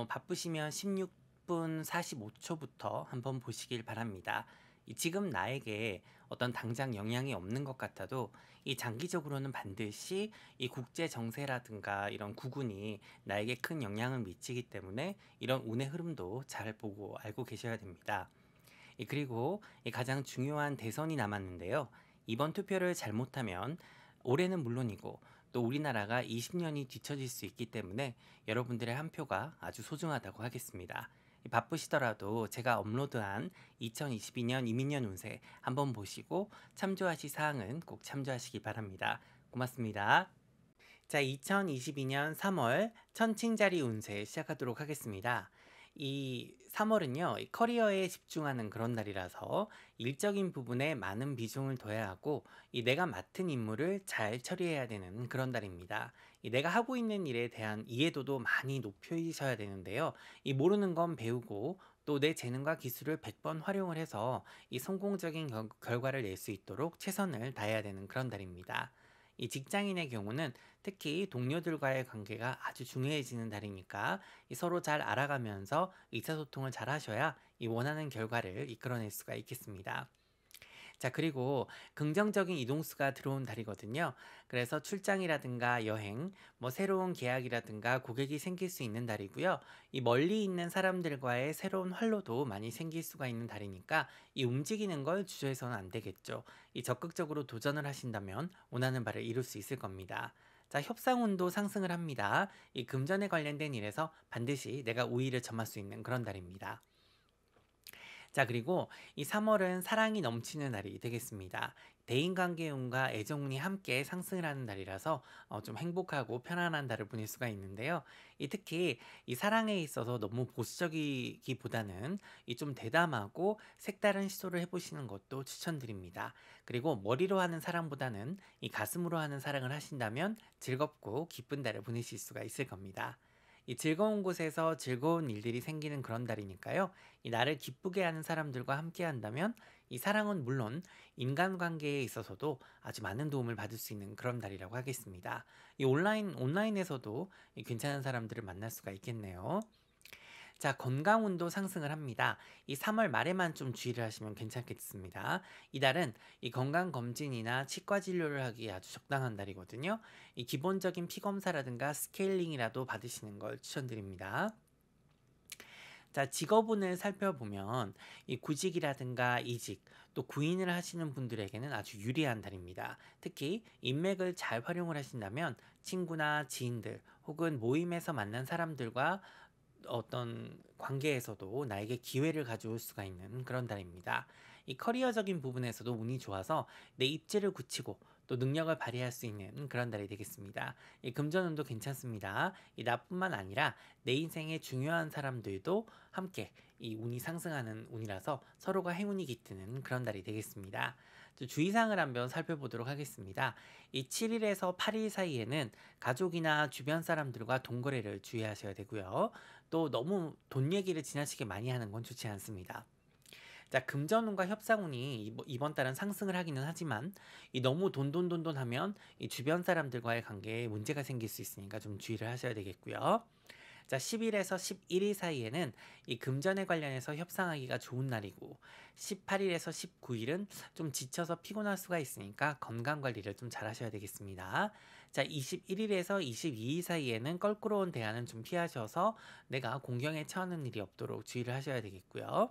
바쁘시면 16분 45초부터 한번 보시길 바랍니다. 지금 나에게 어떤 당장 영향이 없는 것 같아도 이 장기적으로는 반드시 이 국제 정세라든가 이런 구군이 나에게 큰 영향을 미치기 때문에 이런 운의 흐름도 잘 보고 알고 계셔야 됩니다. 그리고 가장 중요한 대선이 남았는데요. 이번 투표를 잘못하면 올해는 물론이고 또 우리나라가 20년이 뒤처질 수 있기 때문에 여러분들의 한 표가 아주 소중하다고 하겠습니다. 바쁘시더라도 제가 업로드한 2022년 이민년 운세 한번 보시고 참조하실 사항은 꼭 참조하시기 바랍니다. 고맙습니다. 자, 2022년 3월 천칭자리 운세 시작하도록 하겠습니다. 이 3월은요, 커리어에 집중하는 그런 날이라서 일적인 부분에 많은 비중을 둬야 하고, 내가 맡은 임무를 잘 처리해야 되는 그런 달입니다. 내가 하고 있는 일에 대한 이해도도 많이 높이셔야 되는데요. 모르는 건 배우고, 또 내 재능과 기술을 100번 활용을 해서 이 성공적인 결과를 낼 수 있도록 최선을 다해야 되는 그런 달입니다. 이 직장인의 경우는 특히 동료들과의 관계가 아주 중요해지는 달이니까 서로 잘 알아가면서 의사소통을 잘 하셔야 이 원하는 결과를 이끌어낼 수가 있겠습니다. 자, 그리고 긍정적인 이동수가 들어온 달이거든요. 그래서 출장이라든가 여행, 새로운 계약이라든가 고객이 생길 수 있는 달이고요. 이 멀리 있는 사람들과의 새로운 활로도 많이 생길 수가 있는 달이니까 이 움직이는 걸 주저해서는 안 되겠죠. 이 적극적으로 도전을 하신다면 원하는 바를 이룰 수 있을 겁니다. 자, 협상운도 상승을 합니다. 이 금전에 관련된 일에서 반드시 내가 우위를 점할 수 있는 그런 달입니다. 자, 그리고 이 3월은 사랑이 넘치는 날이 되겠습니다. 대인관계운과 애정운이 함께 상승을 하는 달이라서 좀 행복하고 편안한 달을 보낼 수가 있는데요. 특히 이 사랑에 있어서 너무 보수적이기보다는 이 좀 대담하고 색다른 시도를 해보시는 것도 추천드립니다. 그리고 머리로 하는 사랑보다는 이 가슴으로 하는 사랑을 하신다면 즐겁고 기쁜 달을 보내실 수가 있을 겁니다. 이 즐거운 곳에서 즐거운 일들이 생기는 그런 달이니까요. 이 나를 기쁘게 하는 사람들과 함께 한다면 이 사랑은 물론 인간관계에 있어서도 아주 많은 도움을 받을 수 있는 그런 달이라고 하겠습니다. 이 온라인에서도 이 괜찮은 사람들을 만날 수가 있겠네요. 자, 건강운도 상승을 합니다. 이 3월 말에만 좀 주의를 하시면 괜찮겠습니다. 이달은 이 건강검진이나 치과 진료를 하기에 아주 적당한 달이거든요. 이 기본적인 피검사라든가 스케일링이라도 받으시는 걸 추천드립니다. 자, 직업운을 살펴보면 이 구직이라든가 이직, 또 구인을 하시는 분들에게는 아주 유리한 달입니다. 특히 인맥을 잘 활용을 하신다면 친구나 지인들 혹은 모임에서 만난 사람들과 어떤 관계에서도 나에게 기회를 가져올 수가 있는 그런 달입니다. 이 커리어적인 부분에서도 운이 좋아서 내 입지를 굳히고 또 능력을 발휘할 수 있는 그런 달이 되겠습니다. 이 금전운도 괜찮습니다. 이 나뿐만 아니라 내 인생의 중요한 사람들도 함께 이 운이 상승하는 운이라서 서로가 행운이 깃드는 그런 달이 되겠습니다. 주의사항을 한번 살펴보도록 하겠습니다. 이 7일에서 8일 사이에는 가족이나 주변 사람들과 돈 거래를 주의하셔야 되고요. 또 너무 돈 얘기를 지나치게 많이 하는 건 좋지 않습니다. 자, 금전운과 협상운이 이번 달은 상승을 하기는 하지만 이 너무 돈돈돈돈 하면 이 주변 사람들과의 관계에 문제가 생길 수 있으니까 좀 주의를 하셔야 되겠고요. 자, 10일에서 11일 사이에는 이 금전에 관련해서 협상하기가 좋은 날이고 18일에서 19일은 좀 지쳐서 피곤할 수가 있으니까 건강 관리를 좀 잘 하셔야 되겠습니다. 자, 21일에서 22일 사이에는 껄끄러운 대화는 좀 피하셔서 내가 공경에 처하는 일이 없도록 주의를 하셔야 되겠고요.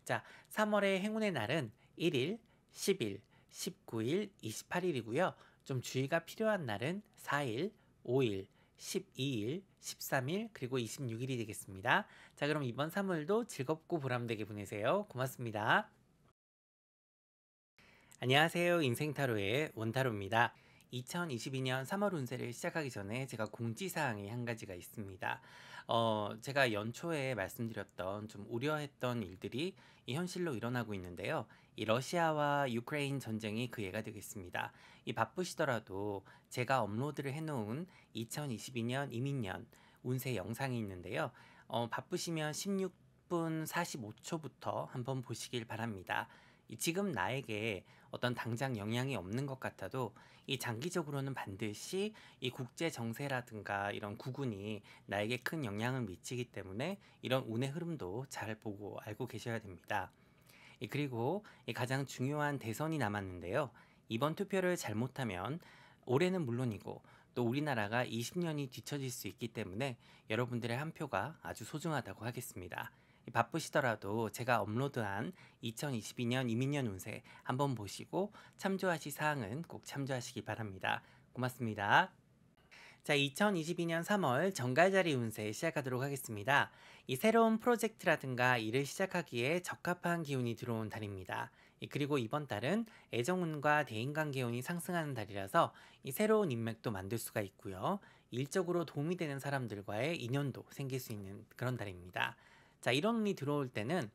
자, 3월의 행운의 날은 1일, 10일, 19일, 28일이고요. 좀 주의가 필요한 날은 4일, 5일, 12일, 13일, 그리고 26일이 되겠습니다. 자, 그럼 이번 3월도 즐겁고 보람되게 보내세요. 고맙습니다. 안녕하세요. 인생타로의 원타로입니다. 2022년 3월 운세를 시작하기 전에 제가 공지사항이 한 가지가 있습니다. 제가 연초에 말씀드렸던 좀 우려했던 일들이 이 현실로 일어나고 있는데요. 이 러시아와 유크레인 전쟁이 그 예가 되겠습니다. 이 바쁘시더라도 제가 업로드를 해놓은 2022년 이민년 운세 영상이 있는데요. 바쁘시면 16분 45초부터 한번 보시길 바랍니다. 이 지금 나에게 어떤 당장 영향이 없는 것 같아도 이 장기적으로는 반드시 이 국제 정세라든가 이런 구군이 나에게 큰 영향을 미치기 때문에 이런 운의 흐름도 잘 보고 알고 계셔야 됩니다. 그리고 이 가장 중요한 대선이 남았는데요. 이번 투표를 잘못하면 올해는 물론이고 또 우리나라가 20년이 뒤처질 수 있기 때문에 여러분들의 한 표가 아주 소중하다고 하겠습니다. 바쁘시더라도 제가 업로드한 2022년 이민년 운세 한번 보시고 참조하실 사항은 꼭 참조하시기 바랍니다. 고맙습니다. 자, 2022년 3월 정갈자리 운세 시작하도록 하겠습니다. 이 새로운 프로젝트라든가 일을 시작하기에 적합한 기운이 들어온 달입니다. 그리고 이번 달은 애정운과 대인관계운이 상승하는 달이라서 이 새로운 인맥도 만들 수가 있고요. 일적으로 도움이 되는 사람들과의 인연도 생길 수 있는 그런 달입니다. 자, 이런 운이 들어올 때는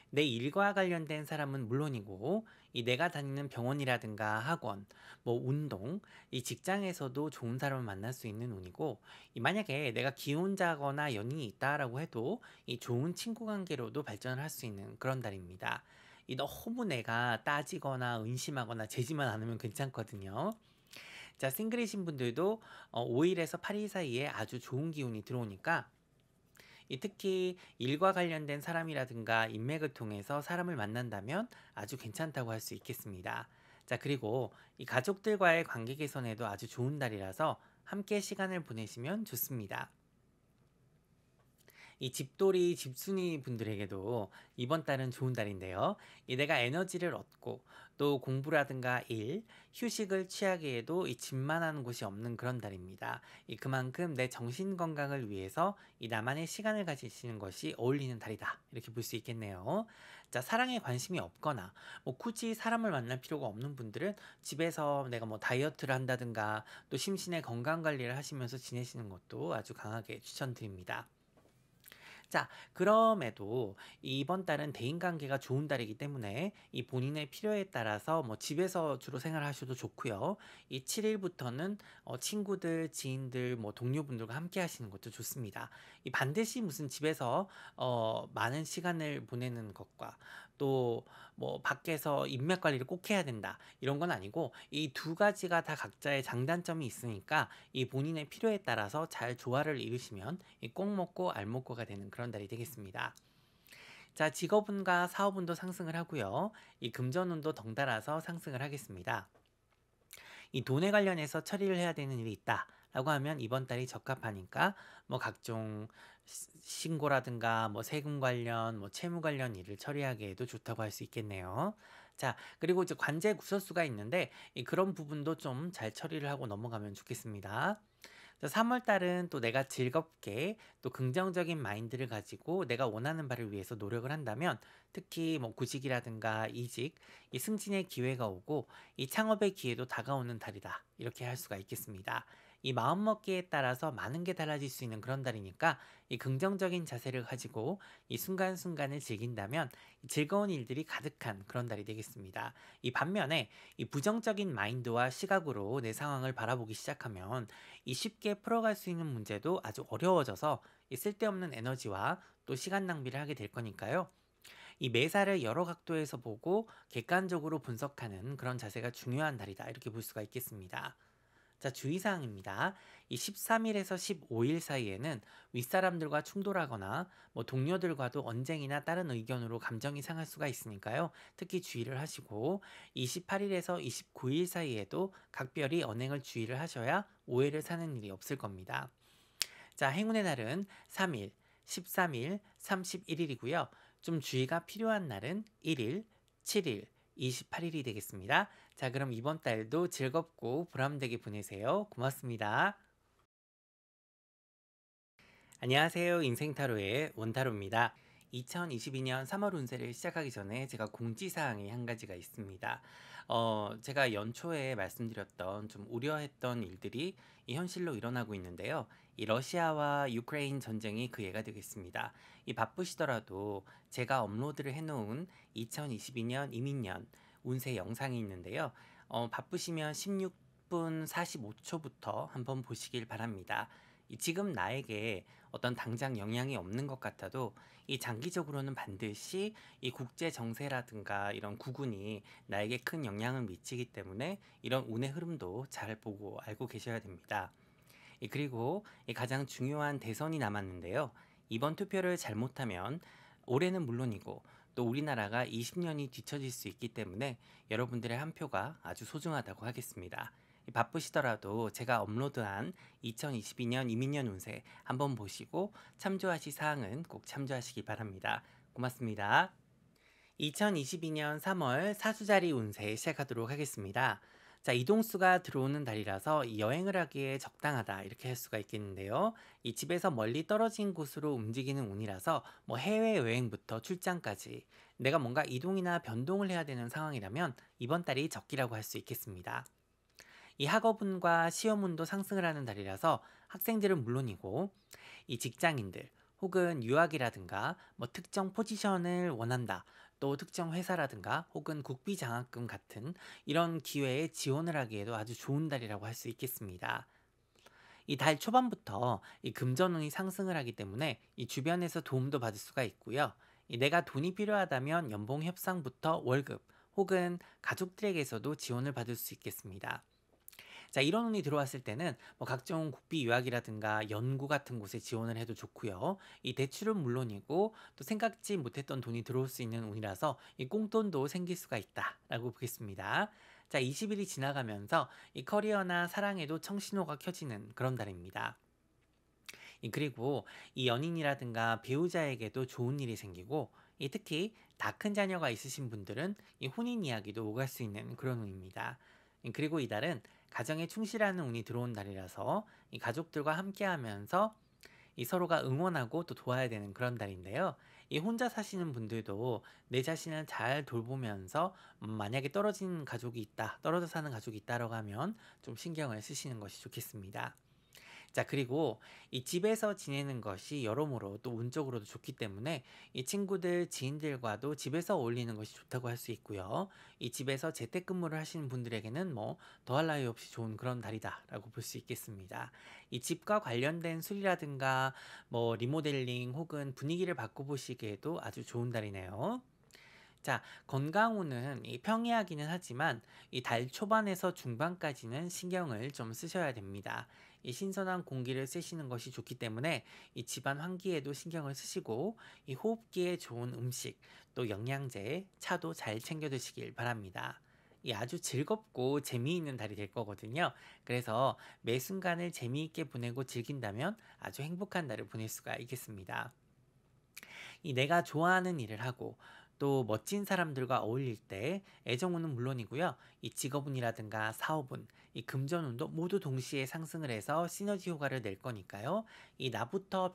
내 일과 관련된 사람은 물론이고 이 내가 다니는 병원이라든가 학원, 뭐 운동, 이 직장에서도 좋은 사람을 만날 수 있는 운이고 이 만약에 내가 기혼자거나 연인이 있다라고 해도 이 좋은 친구 관계로도 발전을 할 수 있는 그런 달입니다. 이 너무 내가 따지거나 의심하거나 재지만 않으면 괜찮거든요. 자, 싱글이신 분들도 5일에서 8일 사이에 아주 좋은 기운이 들어오니까 특히 일과 관련된 사람이라든가 인맥을 통해서 사람을 만난다면 아주 괜찮다고 할 수 있겠습니다. 자, 그리고 이 가족들과의 관계 개선에도 아주 좋은 달이라서 함께 시간을 보내시면 좋습니다. 이 집돌이 집순이 분들에게도 이번 달은 좋은 달인데요. 이 내가 에너지를 얻고 또 공부라든가 일, 휴식을 취하기에도 이 집만한 곳이 없는 그런 달입니다. 그만큼 내 정신 건강을 위해서 이 나만의 시간을 가지시는 것이 어울리는 달이다. 이렇게 볼 수 있겠네요. 자, 사랑에 관심이 없거나 뭐 굳이 사람을 만날 필요가 없는 분들은 집에서 내가 뭐 다이어트를 한다든가 또 심신의 건강 관리를 하시면서 지내시는 것도 아주 강하게 추천드립니다. 자, 그럼에도 이번 달은 대인관계가 좋은 달이기 때문에 이 본인의 필요에 따라서 뭐 집에서 주로 생활하셔도 좋고요. 이 7일부터는 친구들, 지인들, 뭐 동료분들과 함께 하시는 것도 좋습니다. 이 반드시 무슨 집에서 많은 시간을 보내는 것과 또 뭐 밖에서 인맥 관리를 꼭 해야 된다 이런 건 아니고 이 두 가지가 다 각자의 장단점이 있으니까 이 본인의 필요에 따라서 잘 조화를 이루시면 꼭 먹고 알 먹고가 되는 그런 달이 되겠습니다. 자, 직업운과 사업운도 상승을 하고요. 이 금전운도 덩달아서 상승을 하겠습니다. 이 돈에 관련해서 처리를 해야 되는 일이 있다 라고 하면 이번 달이 적합하니까 뭐 각종 신고라든가 뭐 세금 관련 뭐 채무 관련 일을 처리하기에도 좋다고 할 수 있겠네요. 자, 그리고 이제 관제 구설수가 있는데 그런 부분도 좀 잘 처리를 하고 넘어가면 좋겠습니다. 3월 달은 또 내가 즐겁게 또 긍정적인 마인드를 가지고 내가 원하는 바를 위해서 노력을 한다면 특히 뭐 구직이라든가 이직, 이 승진의 기회가 오고 이 창업의 기회도 다가오는 달이다. 이렇게 할 수가 있겠습니다. 이 마음먹기에 따라서 많은 게 달라질 수 있는 그런 달이니까 이 긍정적인 자세를 가지고 이 순간순간을 즐긴다면 즐거운 일들이 가득한 그런 달이 되겠습니다. 이 반면에 이 부정적인 마인드와 시각으로 내 상황을 바라보기 시작하면 이 쉽게 풀어갈 수 있는 문제도 아주 어려워져서 이 쓸데없는 에너지와 또 시간 낭비를 하게 될 거니까요. 이 매사를 여러 각도에서 보고 객관적으로 분석하는 그런 자세가 중요한 달이다. 이렇게 볼 수가 있겠습니다. 자, 주의사항입니다. 이 13일에서 15일 사이에는 윗사람들과 충돌하거나 뭐 동료들과도 언쟁이나 다른 의견으로 감정이 상할 수가 있으니까요. 특히 주의를 하시고 28일에서 29일 사이에도 각별히 언행을 주의를 하셔야 오해를 사는 일이 없을 겁니다. 자, 행운의 날은 3일, 13일, 31일이고요. 좀 주의가 필요한 날은 1일, 7일, 28일이 되겠습니다. 자, 그럼 이번 달도 즐겁고 보람되게 보내세요. 고맙습니다. 안녕하세요. 인생타로의 원타로입니다. 2022년 3월 운세를 시작하기 전에 제가 공지사항이 한 가지가 있습니다. 제가 연초에 말씀드렸던 좀 우려했던 일들이 이 현실로 일어나고 있는데요. 이 러시아와 유크레인 전쟁이 그 예가 되겠습니다. 이 바쁘시더라도 제가 업로드를 해놓은 2022년 이민년 운세 영상이 있는데요. 바쁘시면 16분 45초부터 한번 보시길 바랍니다. 지금 나에게 어떤 당장 영향이 없는 것 같아도 이 장기적으로는 반드시 이 국제 정세라든가 이런 구군이 나에게 큰 영향을 미치기 때문에 이런 운의 흐름도 잘 보고 알고 계셔야 됩니다. 그리고 이 가장 중요한 대선이 남았는데요. 이번 투표를 잘못하면 올해는 물론이고 또 우리나라가 20년이 뒤처질 수 있기 때문에 여러분들의 한 표가 아주 소중하다고 하겠습니다. 바쁘시더라도 제가 업로드한 2022년 이민년 운세 한번 보시고 참조하실 사항은 꼭 참조하시기 바랍니다. 고맙습니다. 2022년 3월 사수자리 운세 시작하도록 하겠습니다. 자, 이동수가 들어오는 달이라서 이 여행을 하기에 적당하다 이렇게 할 수가 있겠는데요. 이 집에서 멀리 떨어진 곳으로 움직이는 운이라서 뭐 해외여행부터 출장까지 내가 뭔가 이동이나 변동을 해야 되는 상황이라면 이번 달이 적기라고 할 수 있겠습니다. 이 학업운과 시험운도 상승을 하는 달이라서 학생들은 물론이고 이 직장인들 혹은 유학이라든가 뭐 특정 포지션을 원한다. 또 특정 회사라든가 혹은 국비 장학금 같은 이런 기회에 지원을 하기에도 아주 좋은 달이라고 할 수 있겠습니다. 이 달 초반부터 이 금전운이 상승을 하기 때문에 이 주변에서 도움도 받을 수가 있고요. 내가 돈이 필요하다면 연봉 협상부터 월급 혹은 가족들에게서도 지원을 받을 수 있겠습니다. 자, 이런 운이 들어왔을 때는 뭐 각종 국비 유학이라든가 연구 같은 곳에 지원을 해도 좋고요. 이 대출은 물론이고 또 생각지 못했던 돈이 들어올 수 있는 운이라서 이 꽁돈도 생길 수가 있다라고 보겠습니다. 자, 20일이 지나가면서 이 커리어나 사랑에도 청신호가 켜지는 그런 달입니다. 그리고 이 연인이라든가 배우자에게도 좋은 일이 생기고 특히 다 큰 자녀가 있으신 분들은 이 혼인 이야기도 오갈 수 있는 그런 운입니다. 그리고 이달은 가정에 충실하는 운이 들어온 달이라서 이 가족들과 함께하면서 이 서로가 응원하고 또 도와야 되는 그런 달인데요. 이 혼자 사시는 분들도 내 자신을 잘 돌보면서 만약에 떨어진 가족이 있다, 떨어져 사는 가족이 있다라고 하면 좀 신경을 쓰시는 것이 좋겠습니다. 자, 그리고 이 집에서 지내는 것이 여러모로 또 운적으로도 좋기 때문에 이 친구들, 지인들과도 집에서 어울리는 것이 좋다고 할 수 있고요. 이 집에서 재택근무를 하시는 분들에게는 뭐 더할 나위 없이 좋은 그런 달이다라고 볼 수 있겠습니다. 이 집과 관련된 수리라든가 뭐 리모델링 혹은 분위기를 바꿔보시기에도 아주 좋은 달이네요. 자, 건강운은 이 평이하기는 하지만 이 달 초반에서 중반까지는 신경을 좀 쓰셔야 됩니다. 이 신선한 공기를 쐬시는 것이 좋기 때문에 이 집안 환기에도 신경을 쓰시고 이 호흡기에 좋은 음식, 또 영양제, 차도 잘 챙겨 드시길 바랍니다. 이 아주 즐겁고 재미있는 달이 될 거거든요. 그래서 매 순간을 재미있게 보내고 즐긴다면 아주 행복한 달을 보낼 수가 있겠습니다. 이 내가 좋아하는 일을 하고 또 멋진 사람들과 어울릴 때 애정운은 물론이고요. 이 직업운이라든가 사업운, 이 금전운도 모두 동시에 상승을 해서 시너지 효과를 낼 거니까요. 이 나부터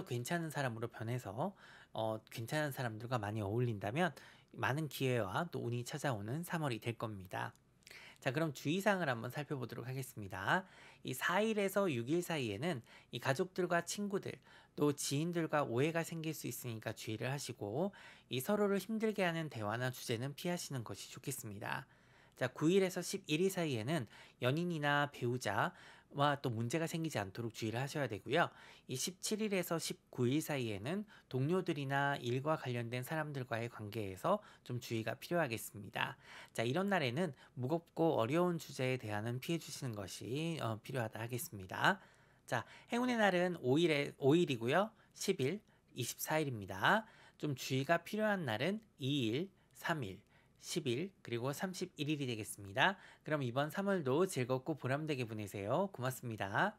괜찮은 사람으로 변해서 괜찮은 사람들과 많이 어울린다면 많은 기회와 또 운이 찾아오는 3월이 될 겁니다. 자, 그럼 주의사항을 한번 살펴보도록 하겠습니다. 이 4일에서 6일 사이에는 이 가족들과 친구들, 또 지인들과 오해가 생길 수 있으니까 주의를 하시고, 이 서로를 힘들게 하는 대화나 주제는 피하시는 것이 좋겠습니다. 자, 9일에서 11일 사이에는 연인이나 배우자와 또 문제가 생기지 않도록 주의를 하셔야 되고요. 이 17일에서 19일 사이에는 동료들이나 일과 관련된 사람들과의 관계에서 좀 주의가 필요하겠습니다. 자, 이런 날에는 무겁고 어려운 주제에 대한은 피해 주시는 것이 필요하다 하겠습니다. 자, 행운의 날은 5일이고요. 10일, 24일입니다. 좀 주의가 필요한 날은 2일, 3일, 10일, 그리고 31일이 되겠습니다. 그럼 이번 3월도 즐겁고 보람되게 보내세요. 고맙습니다.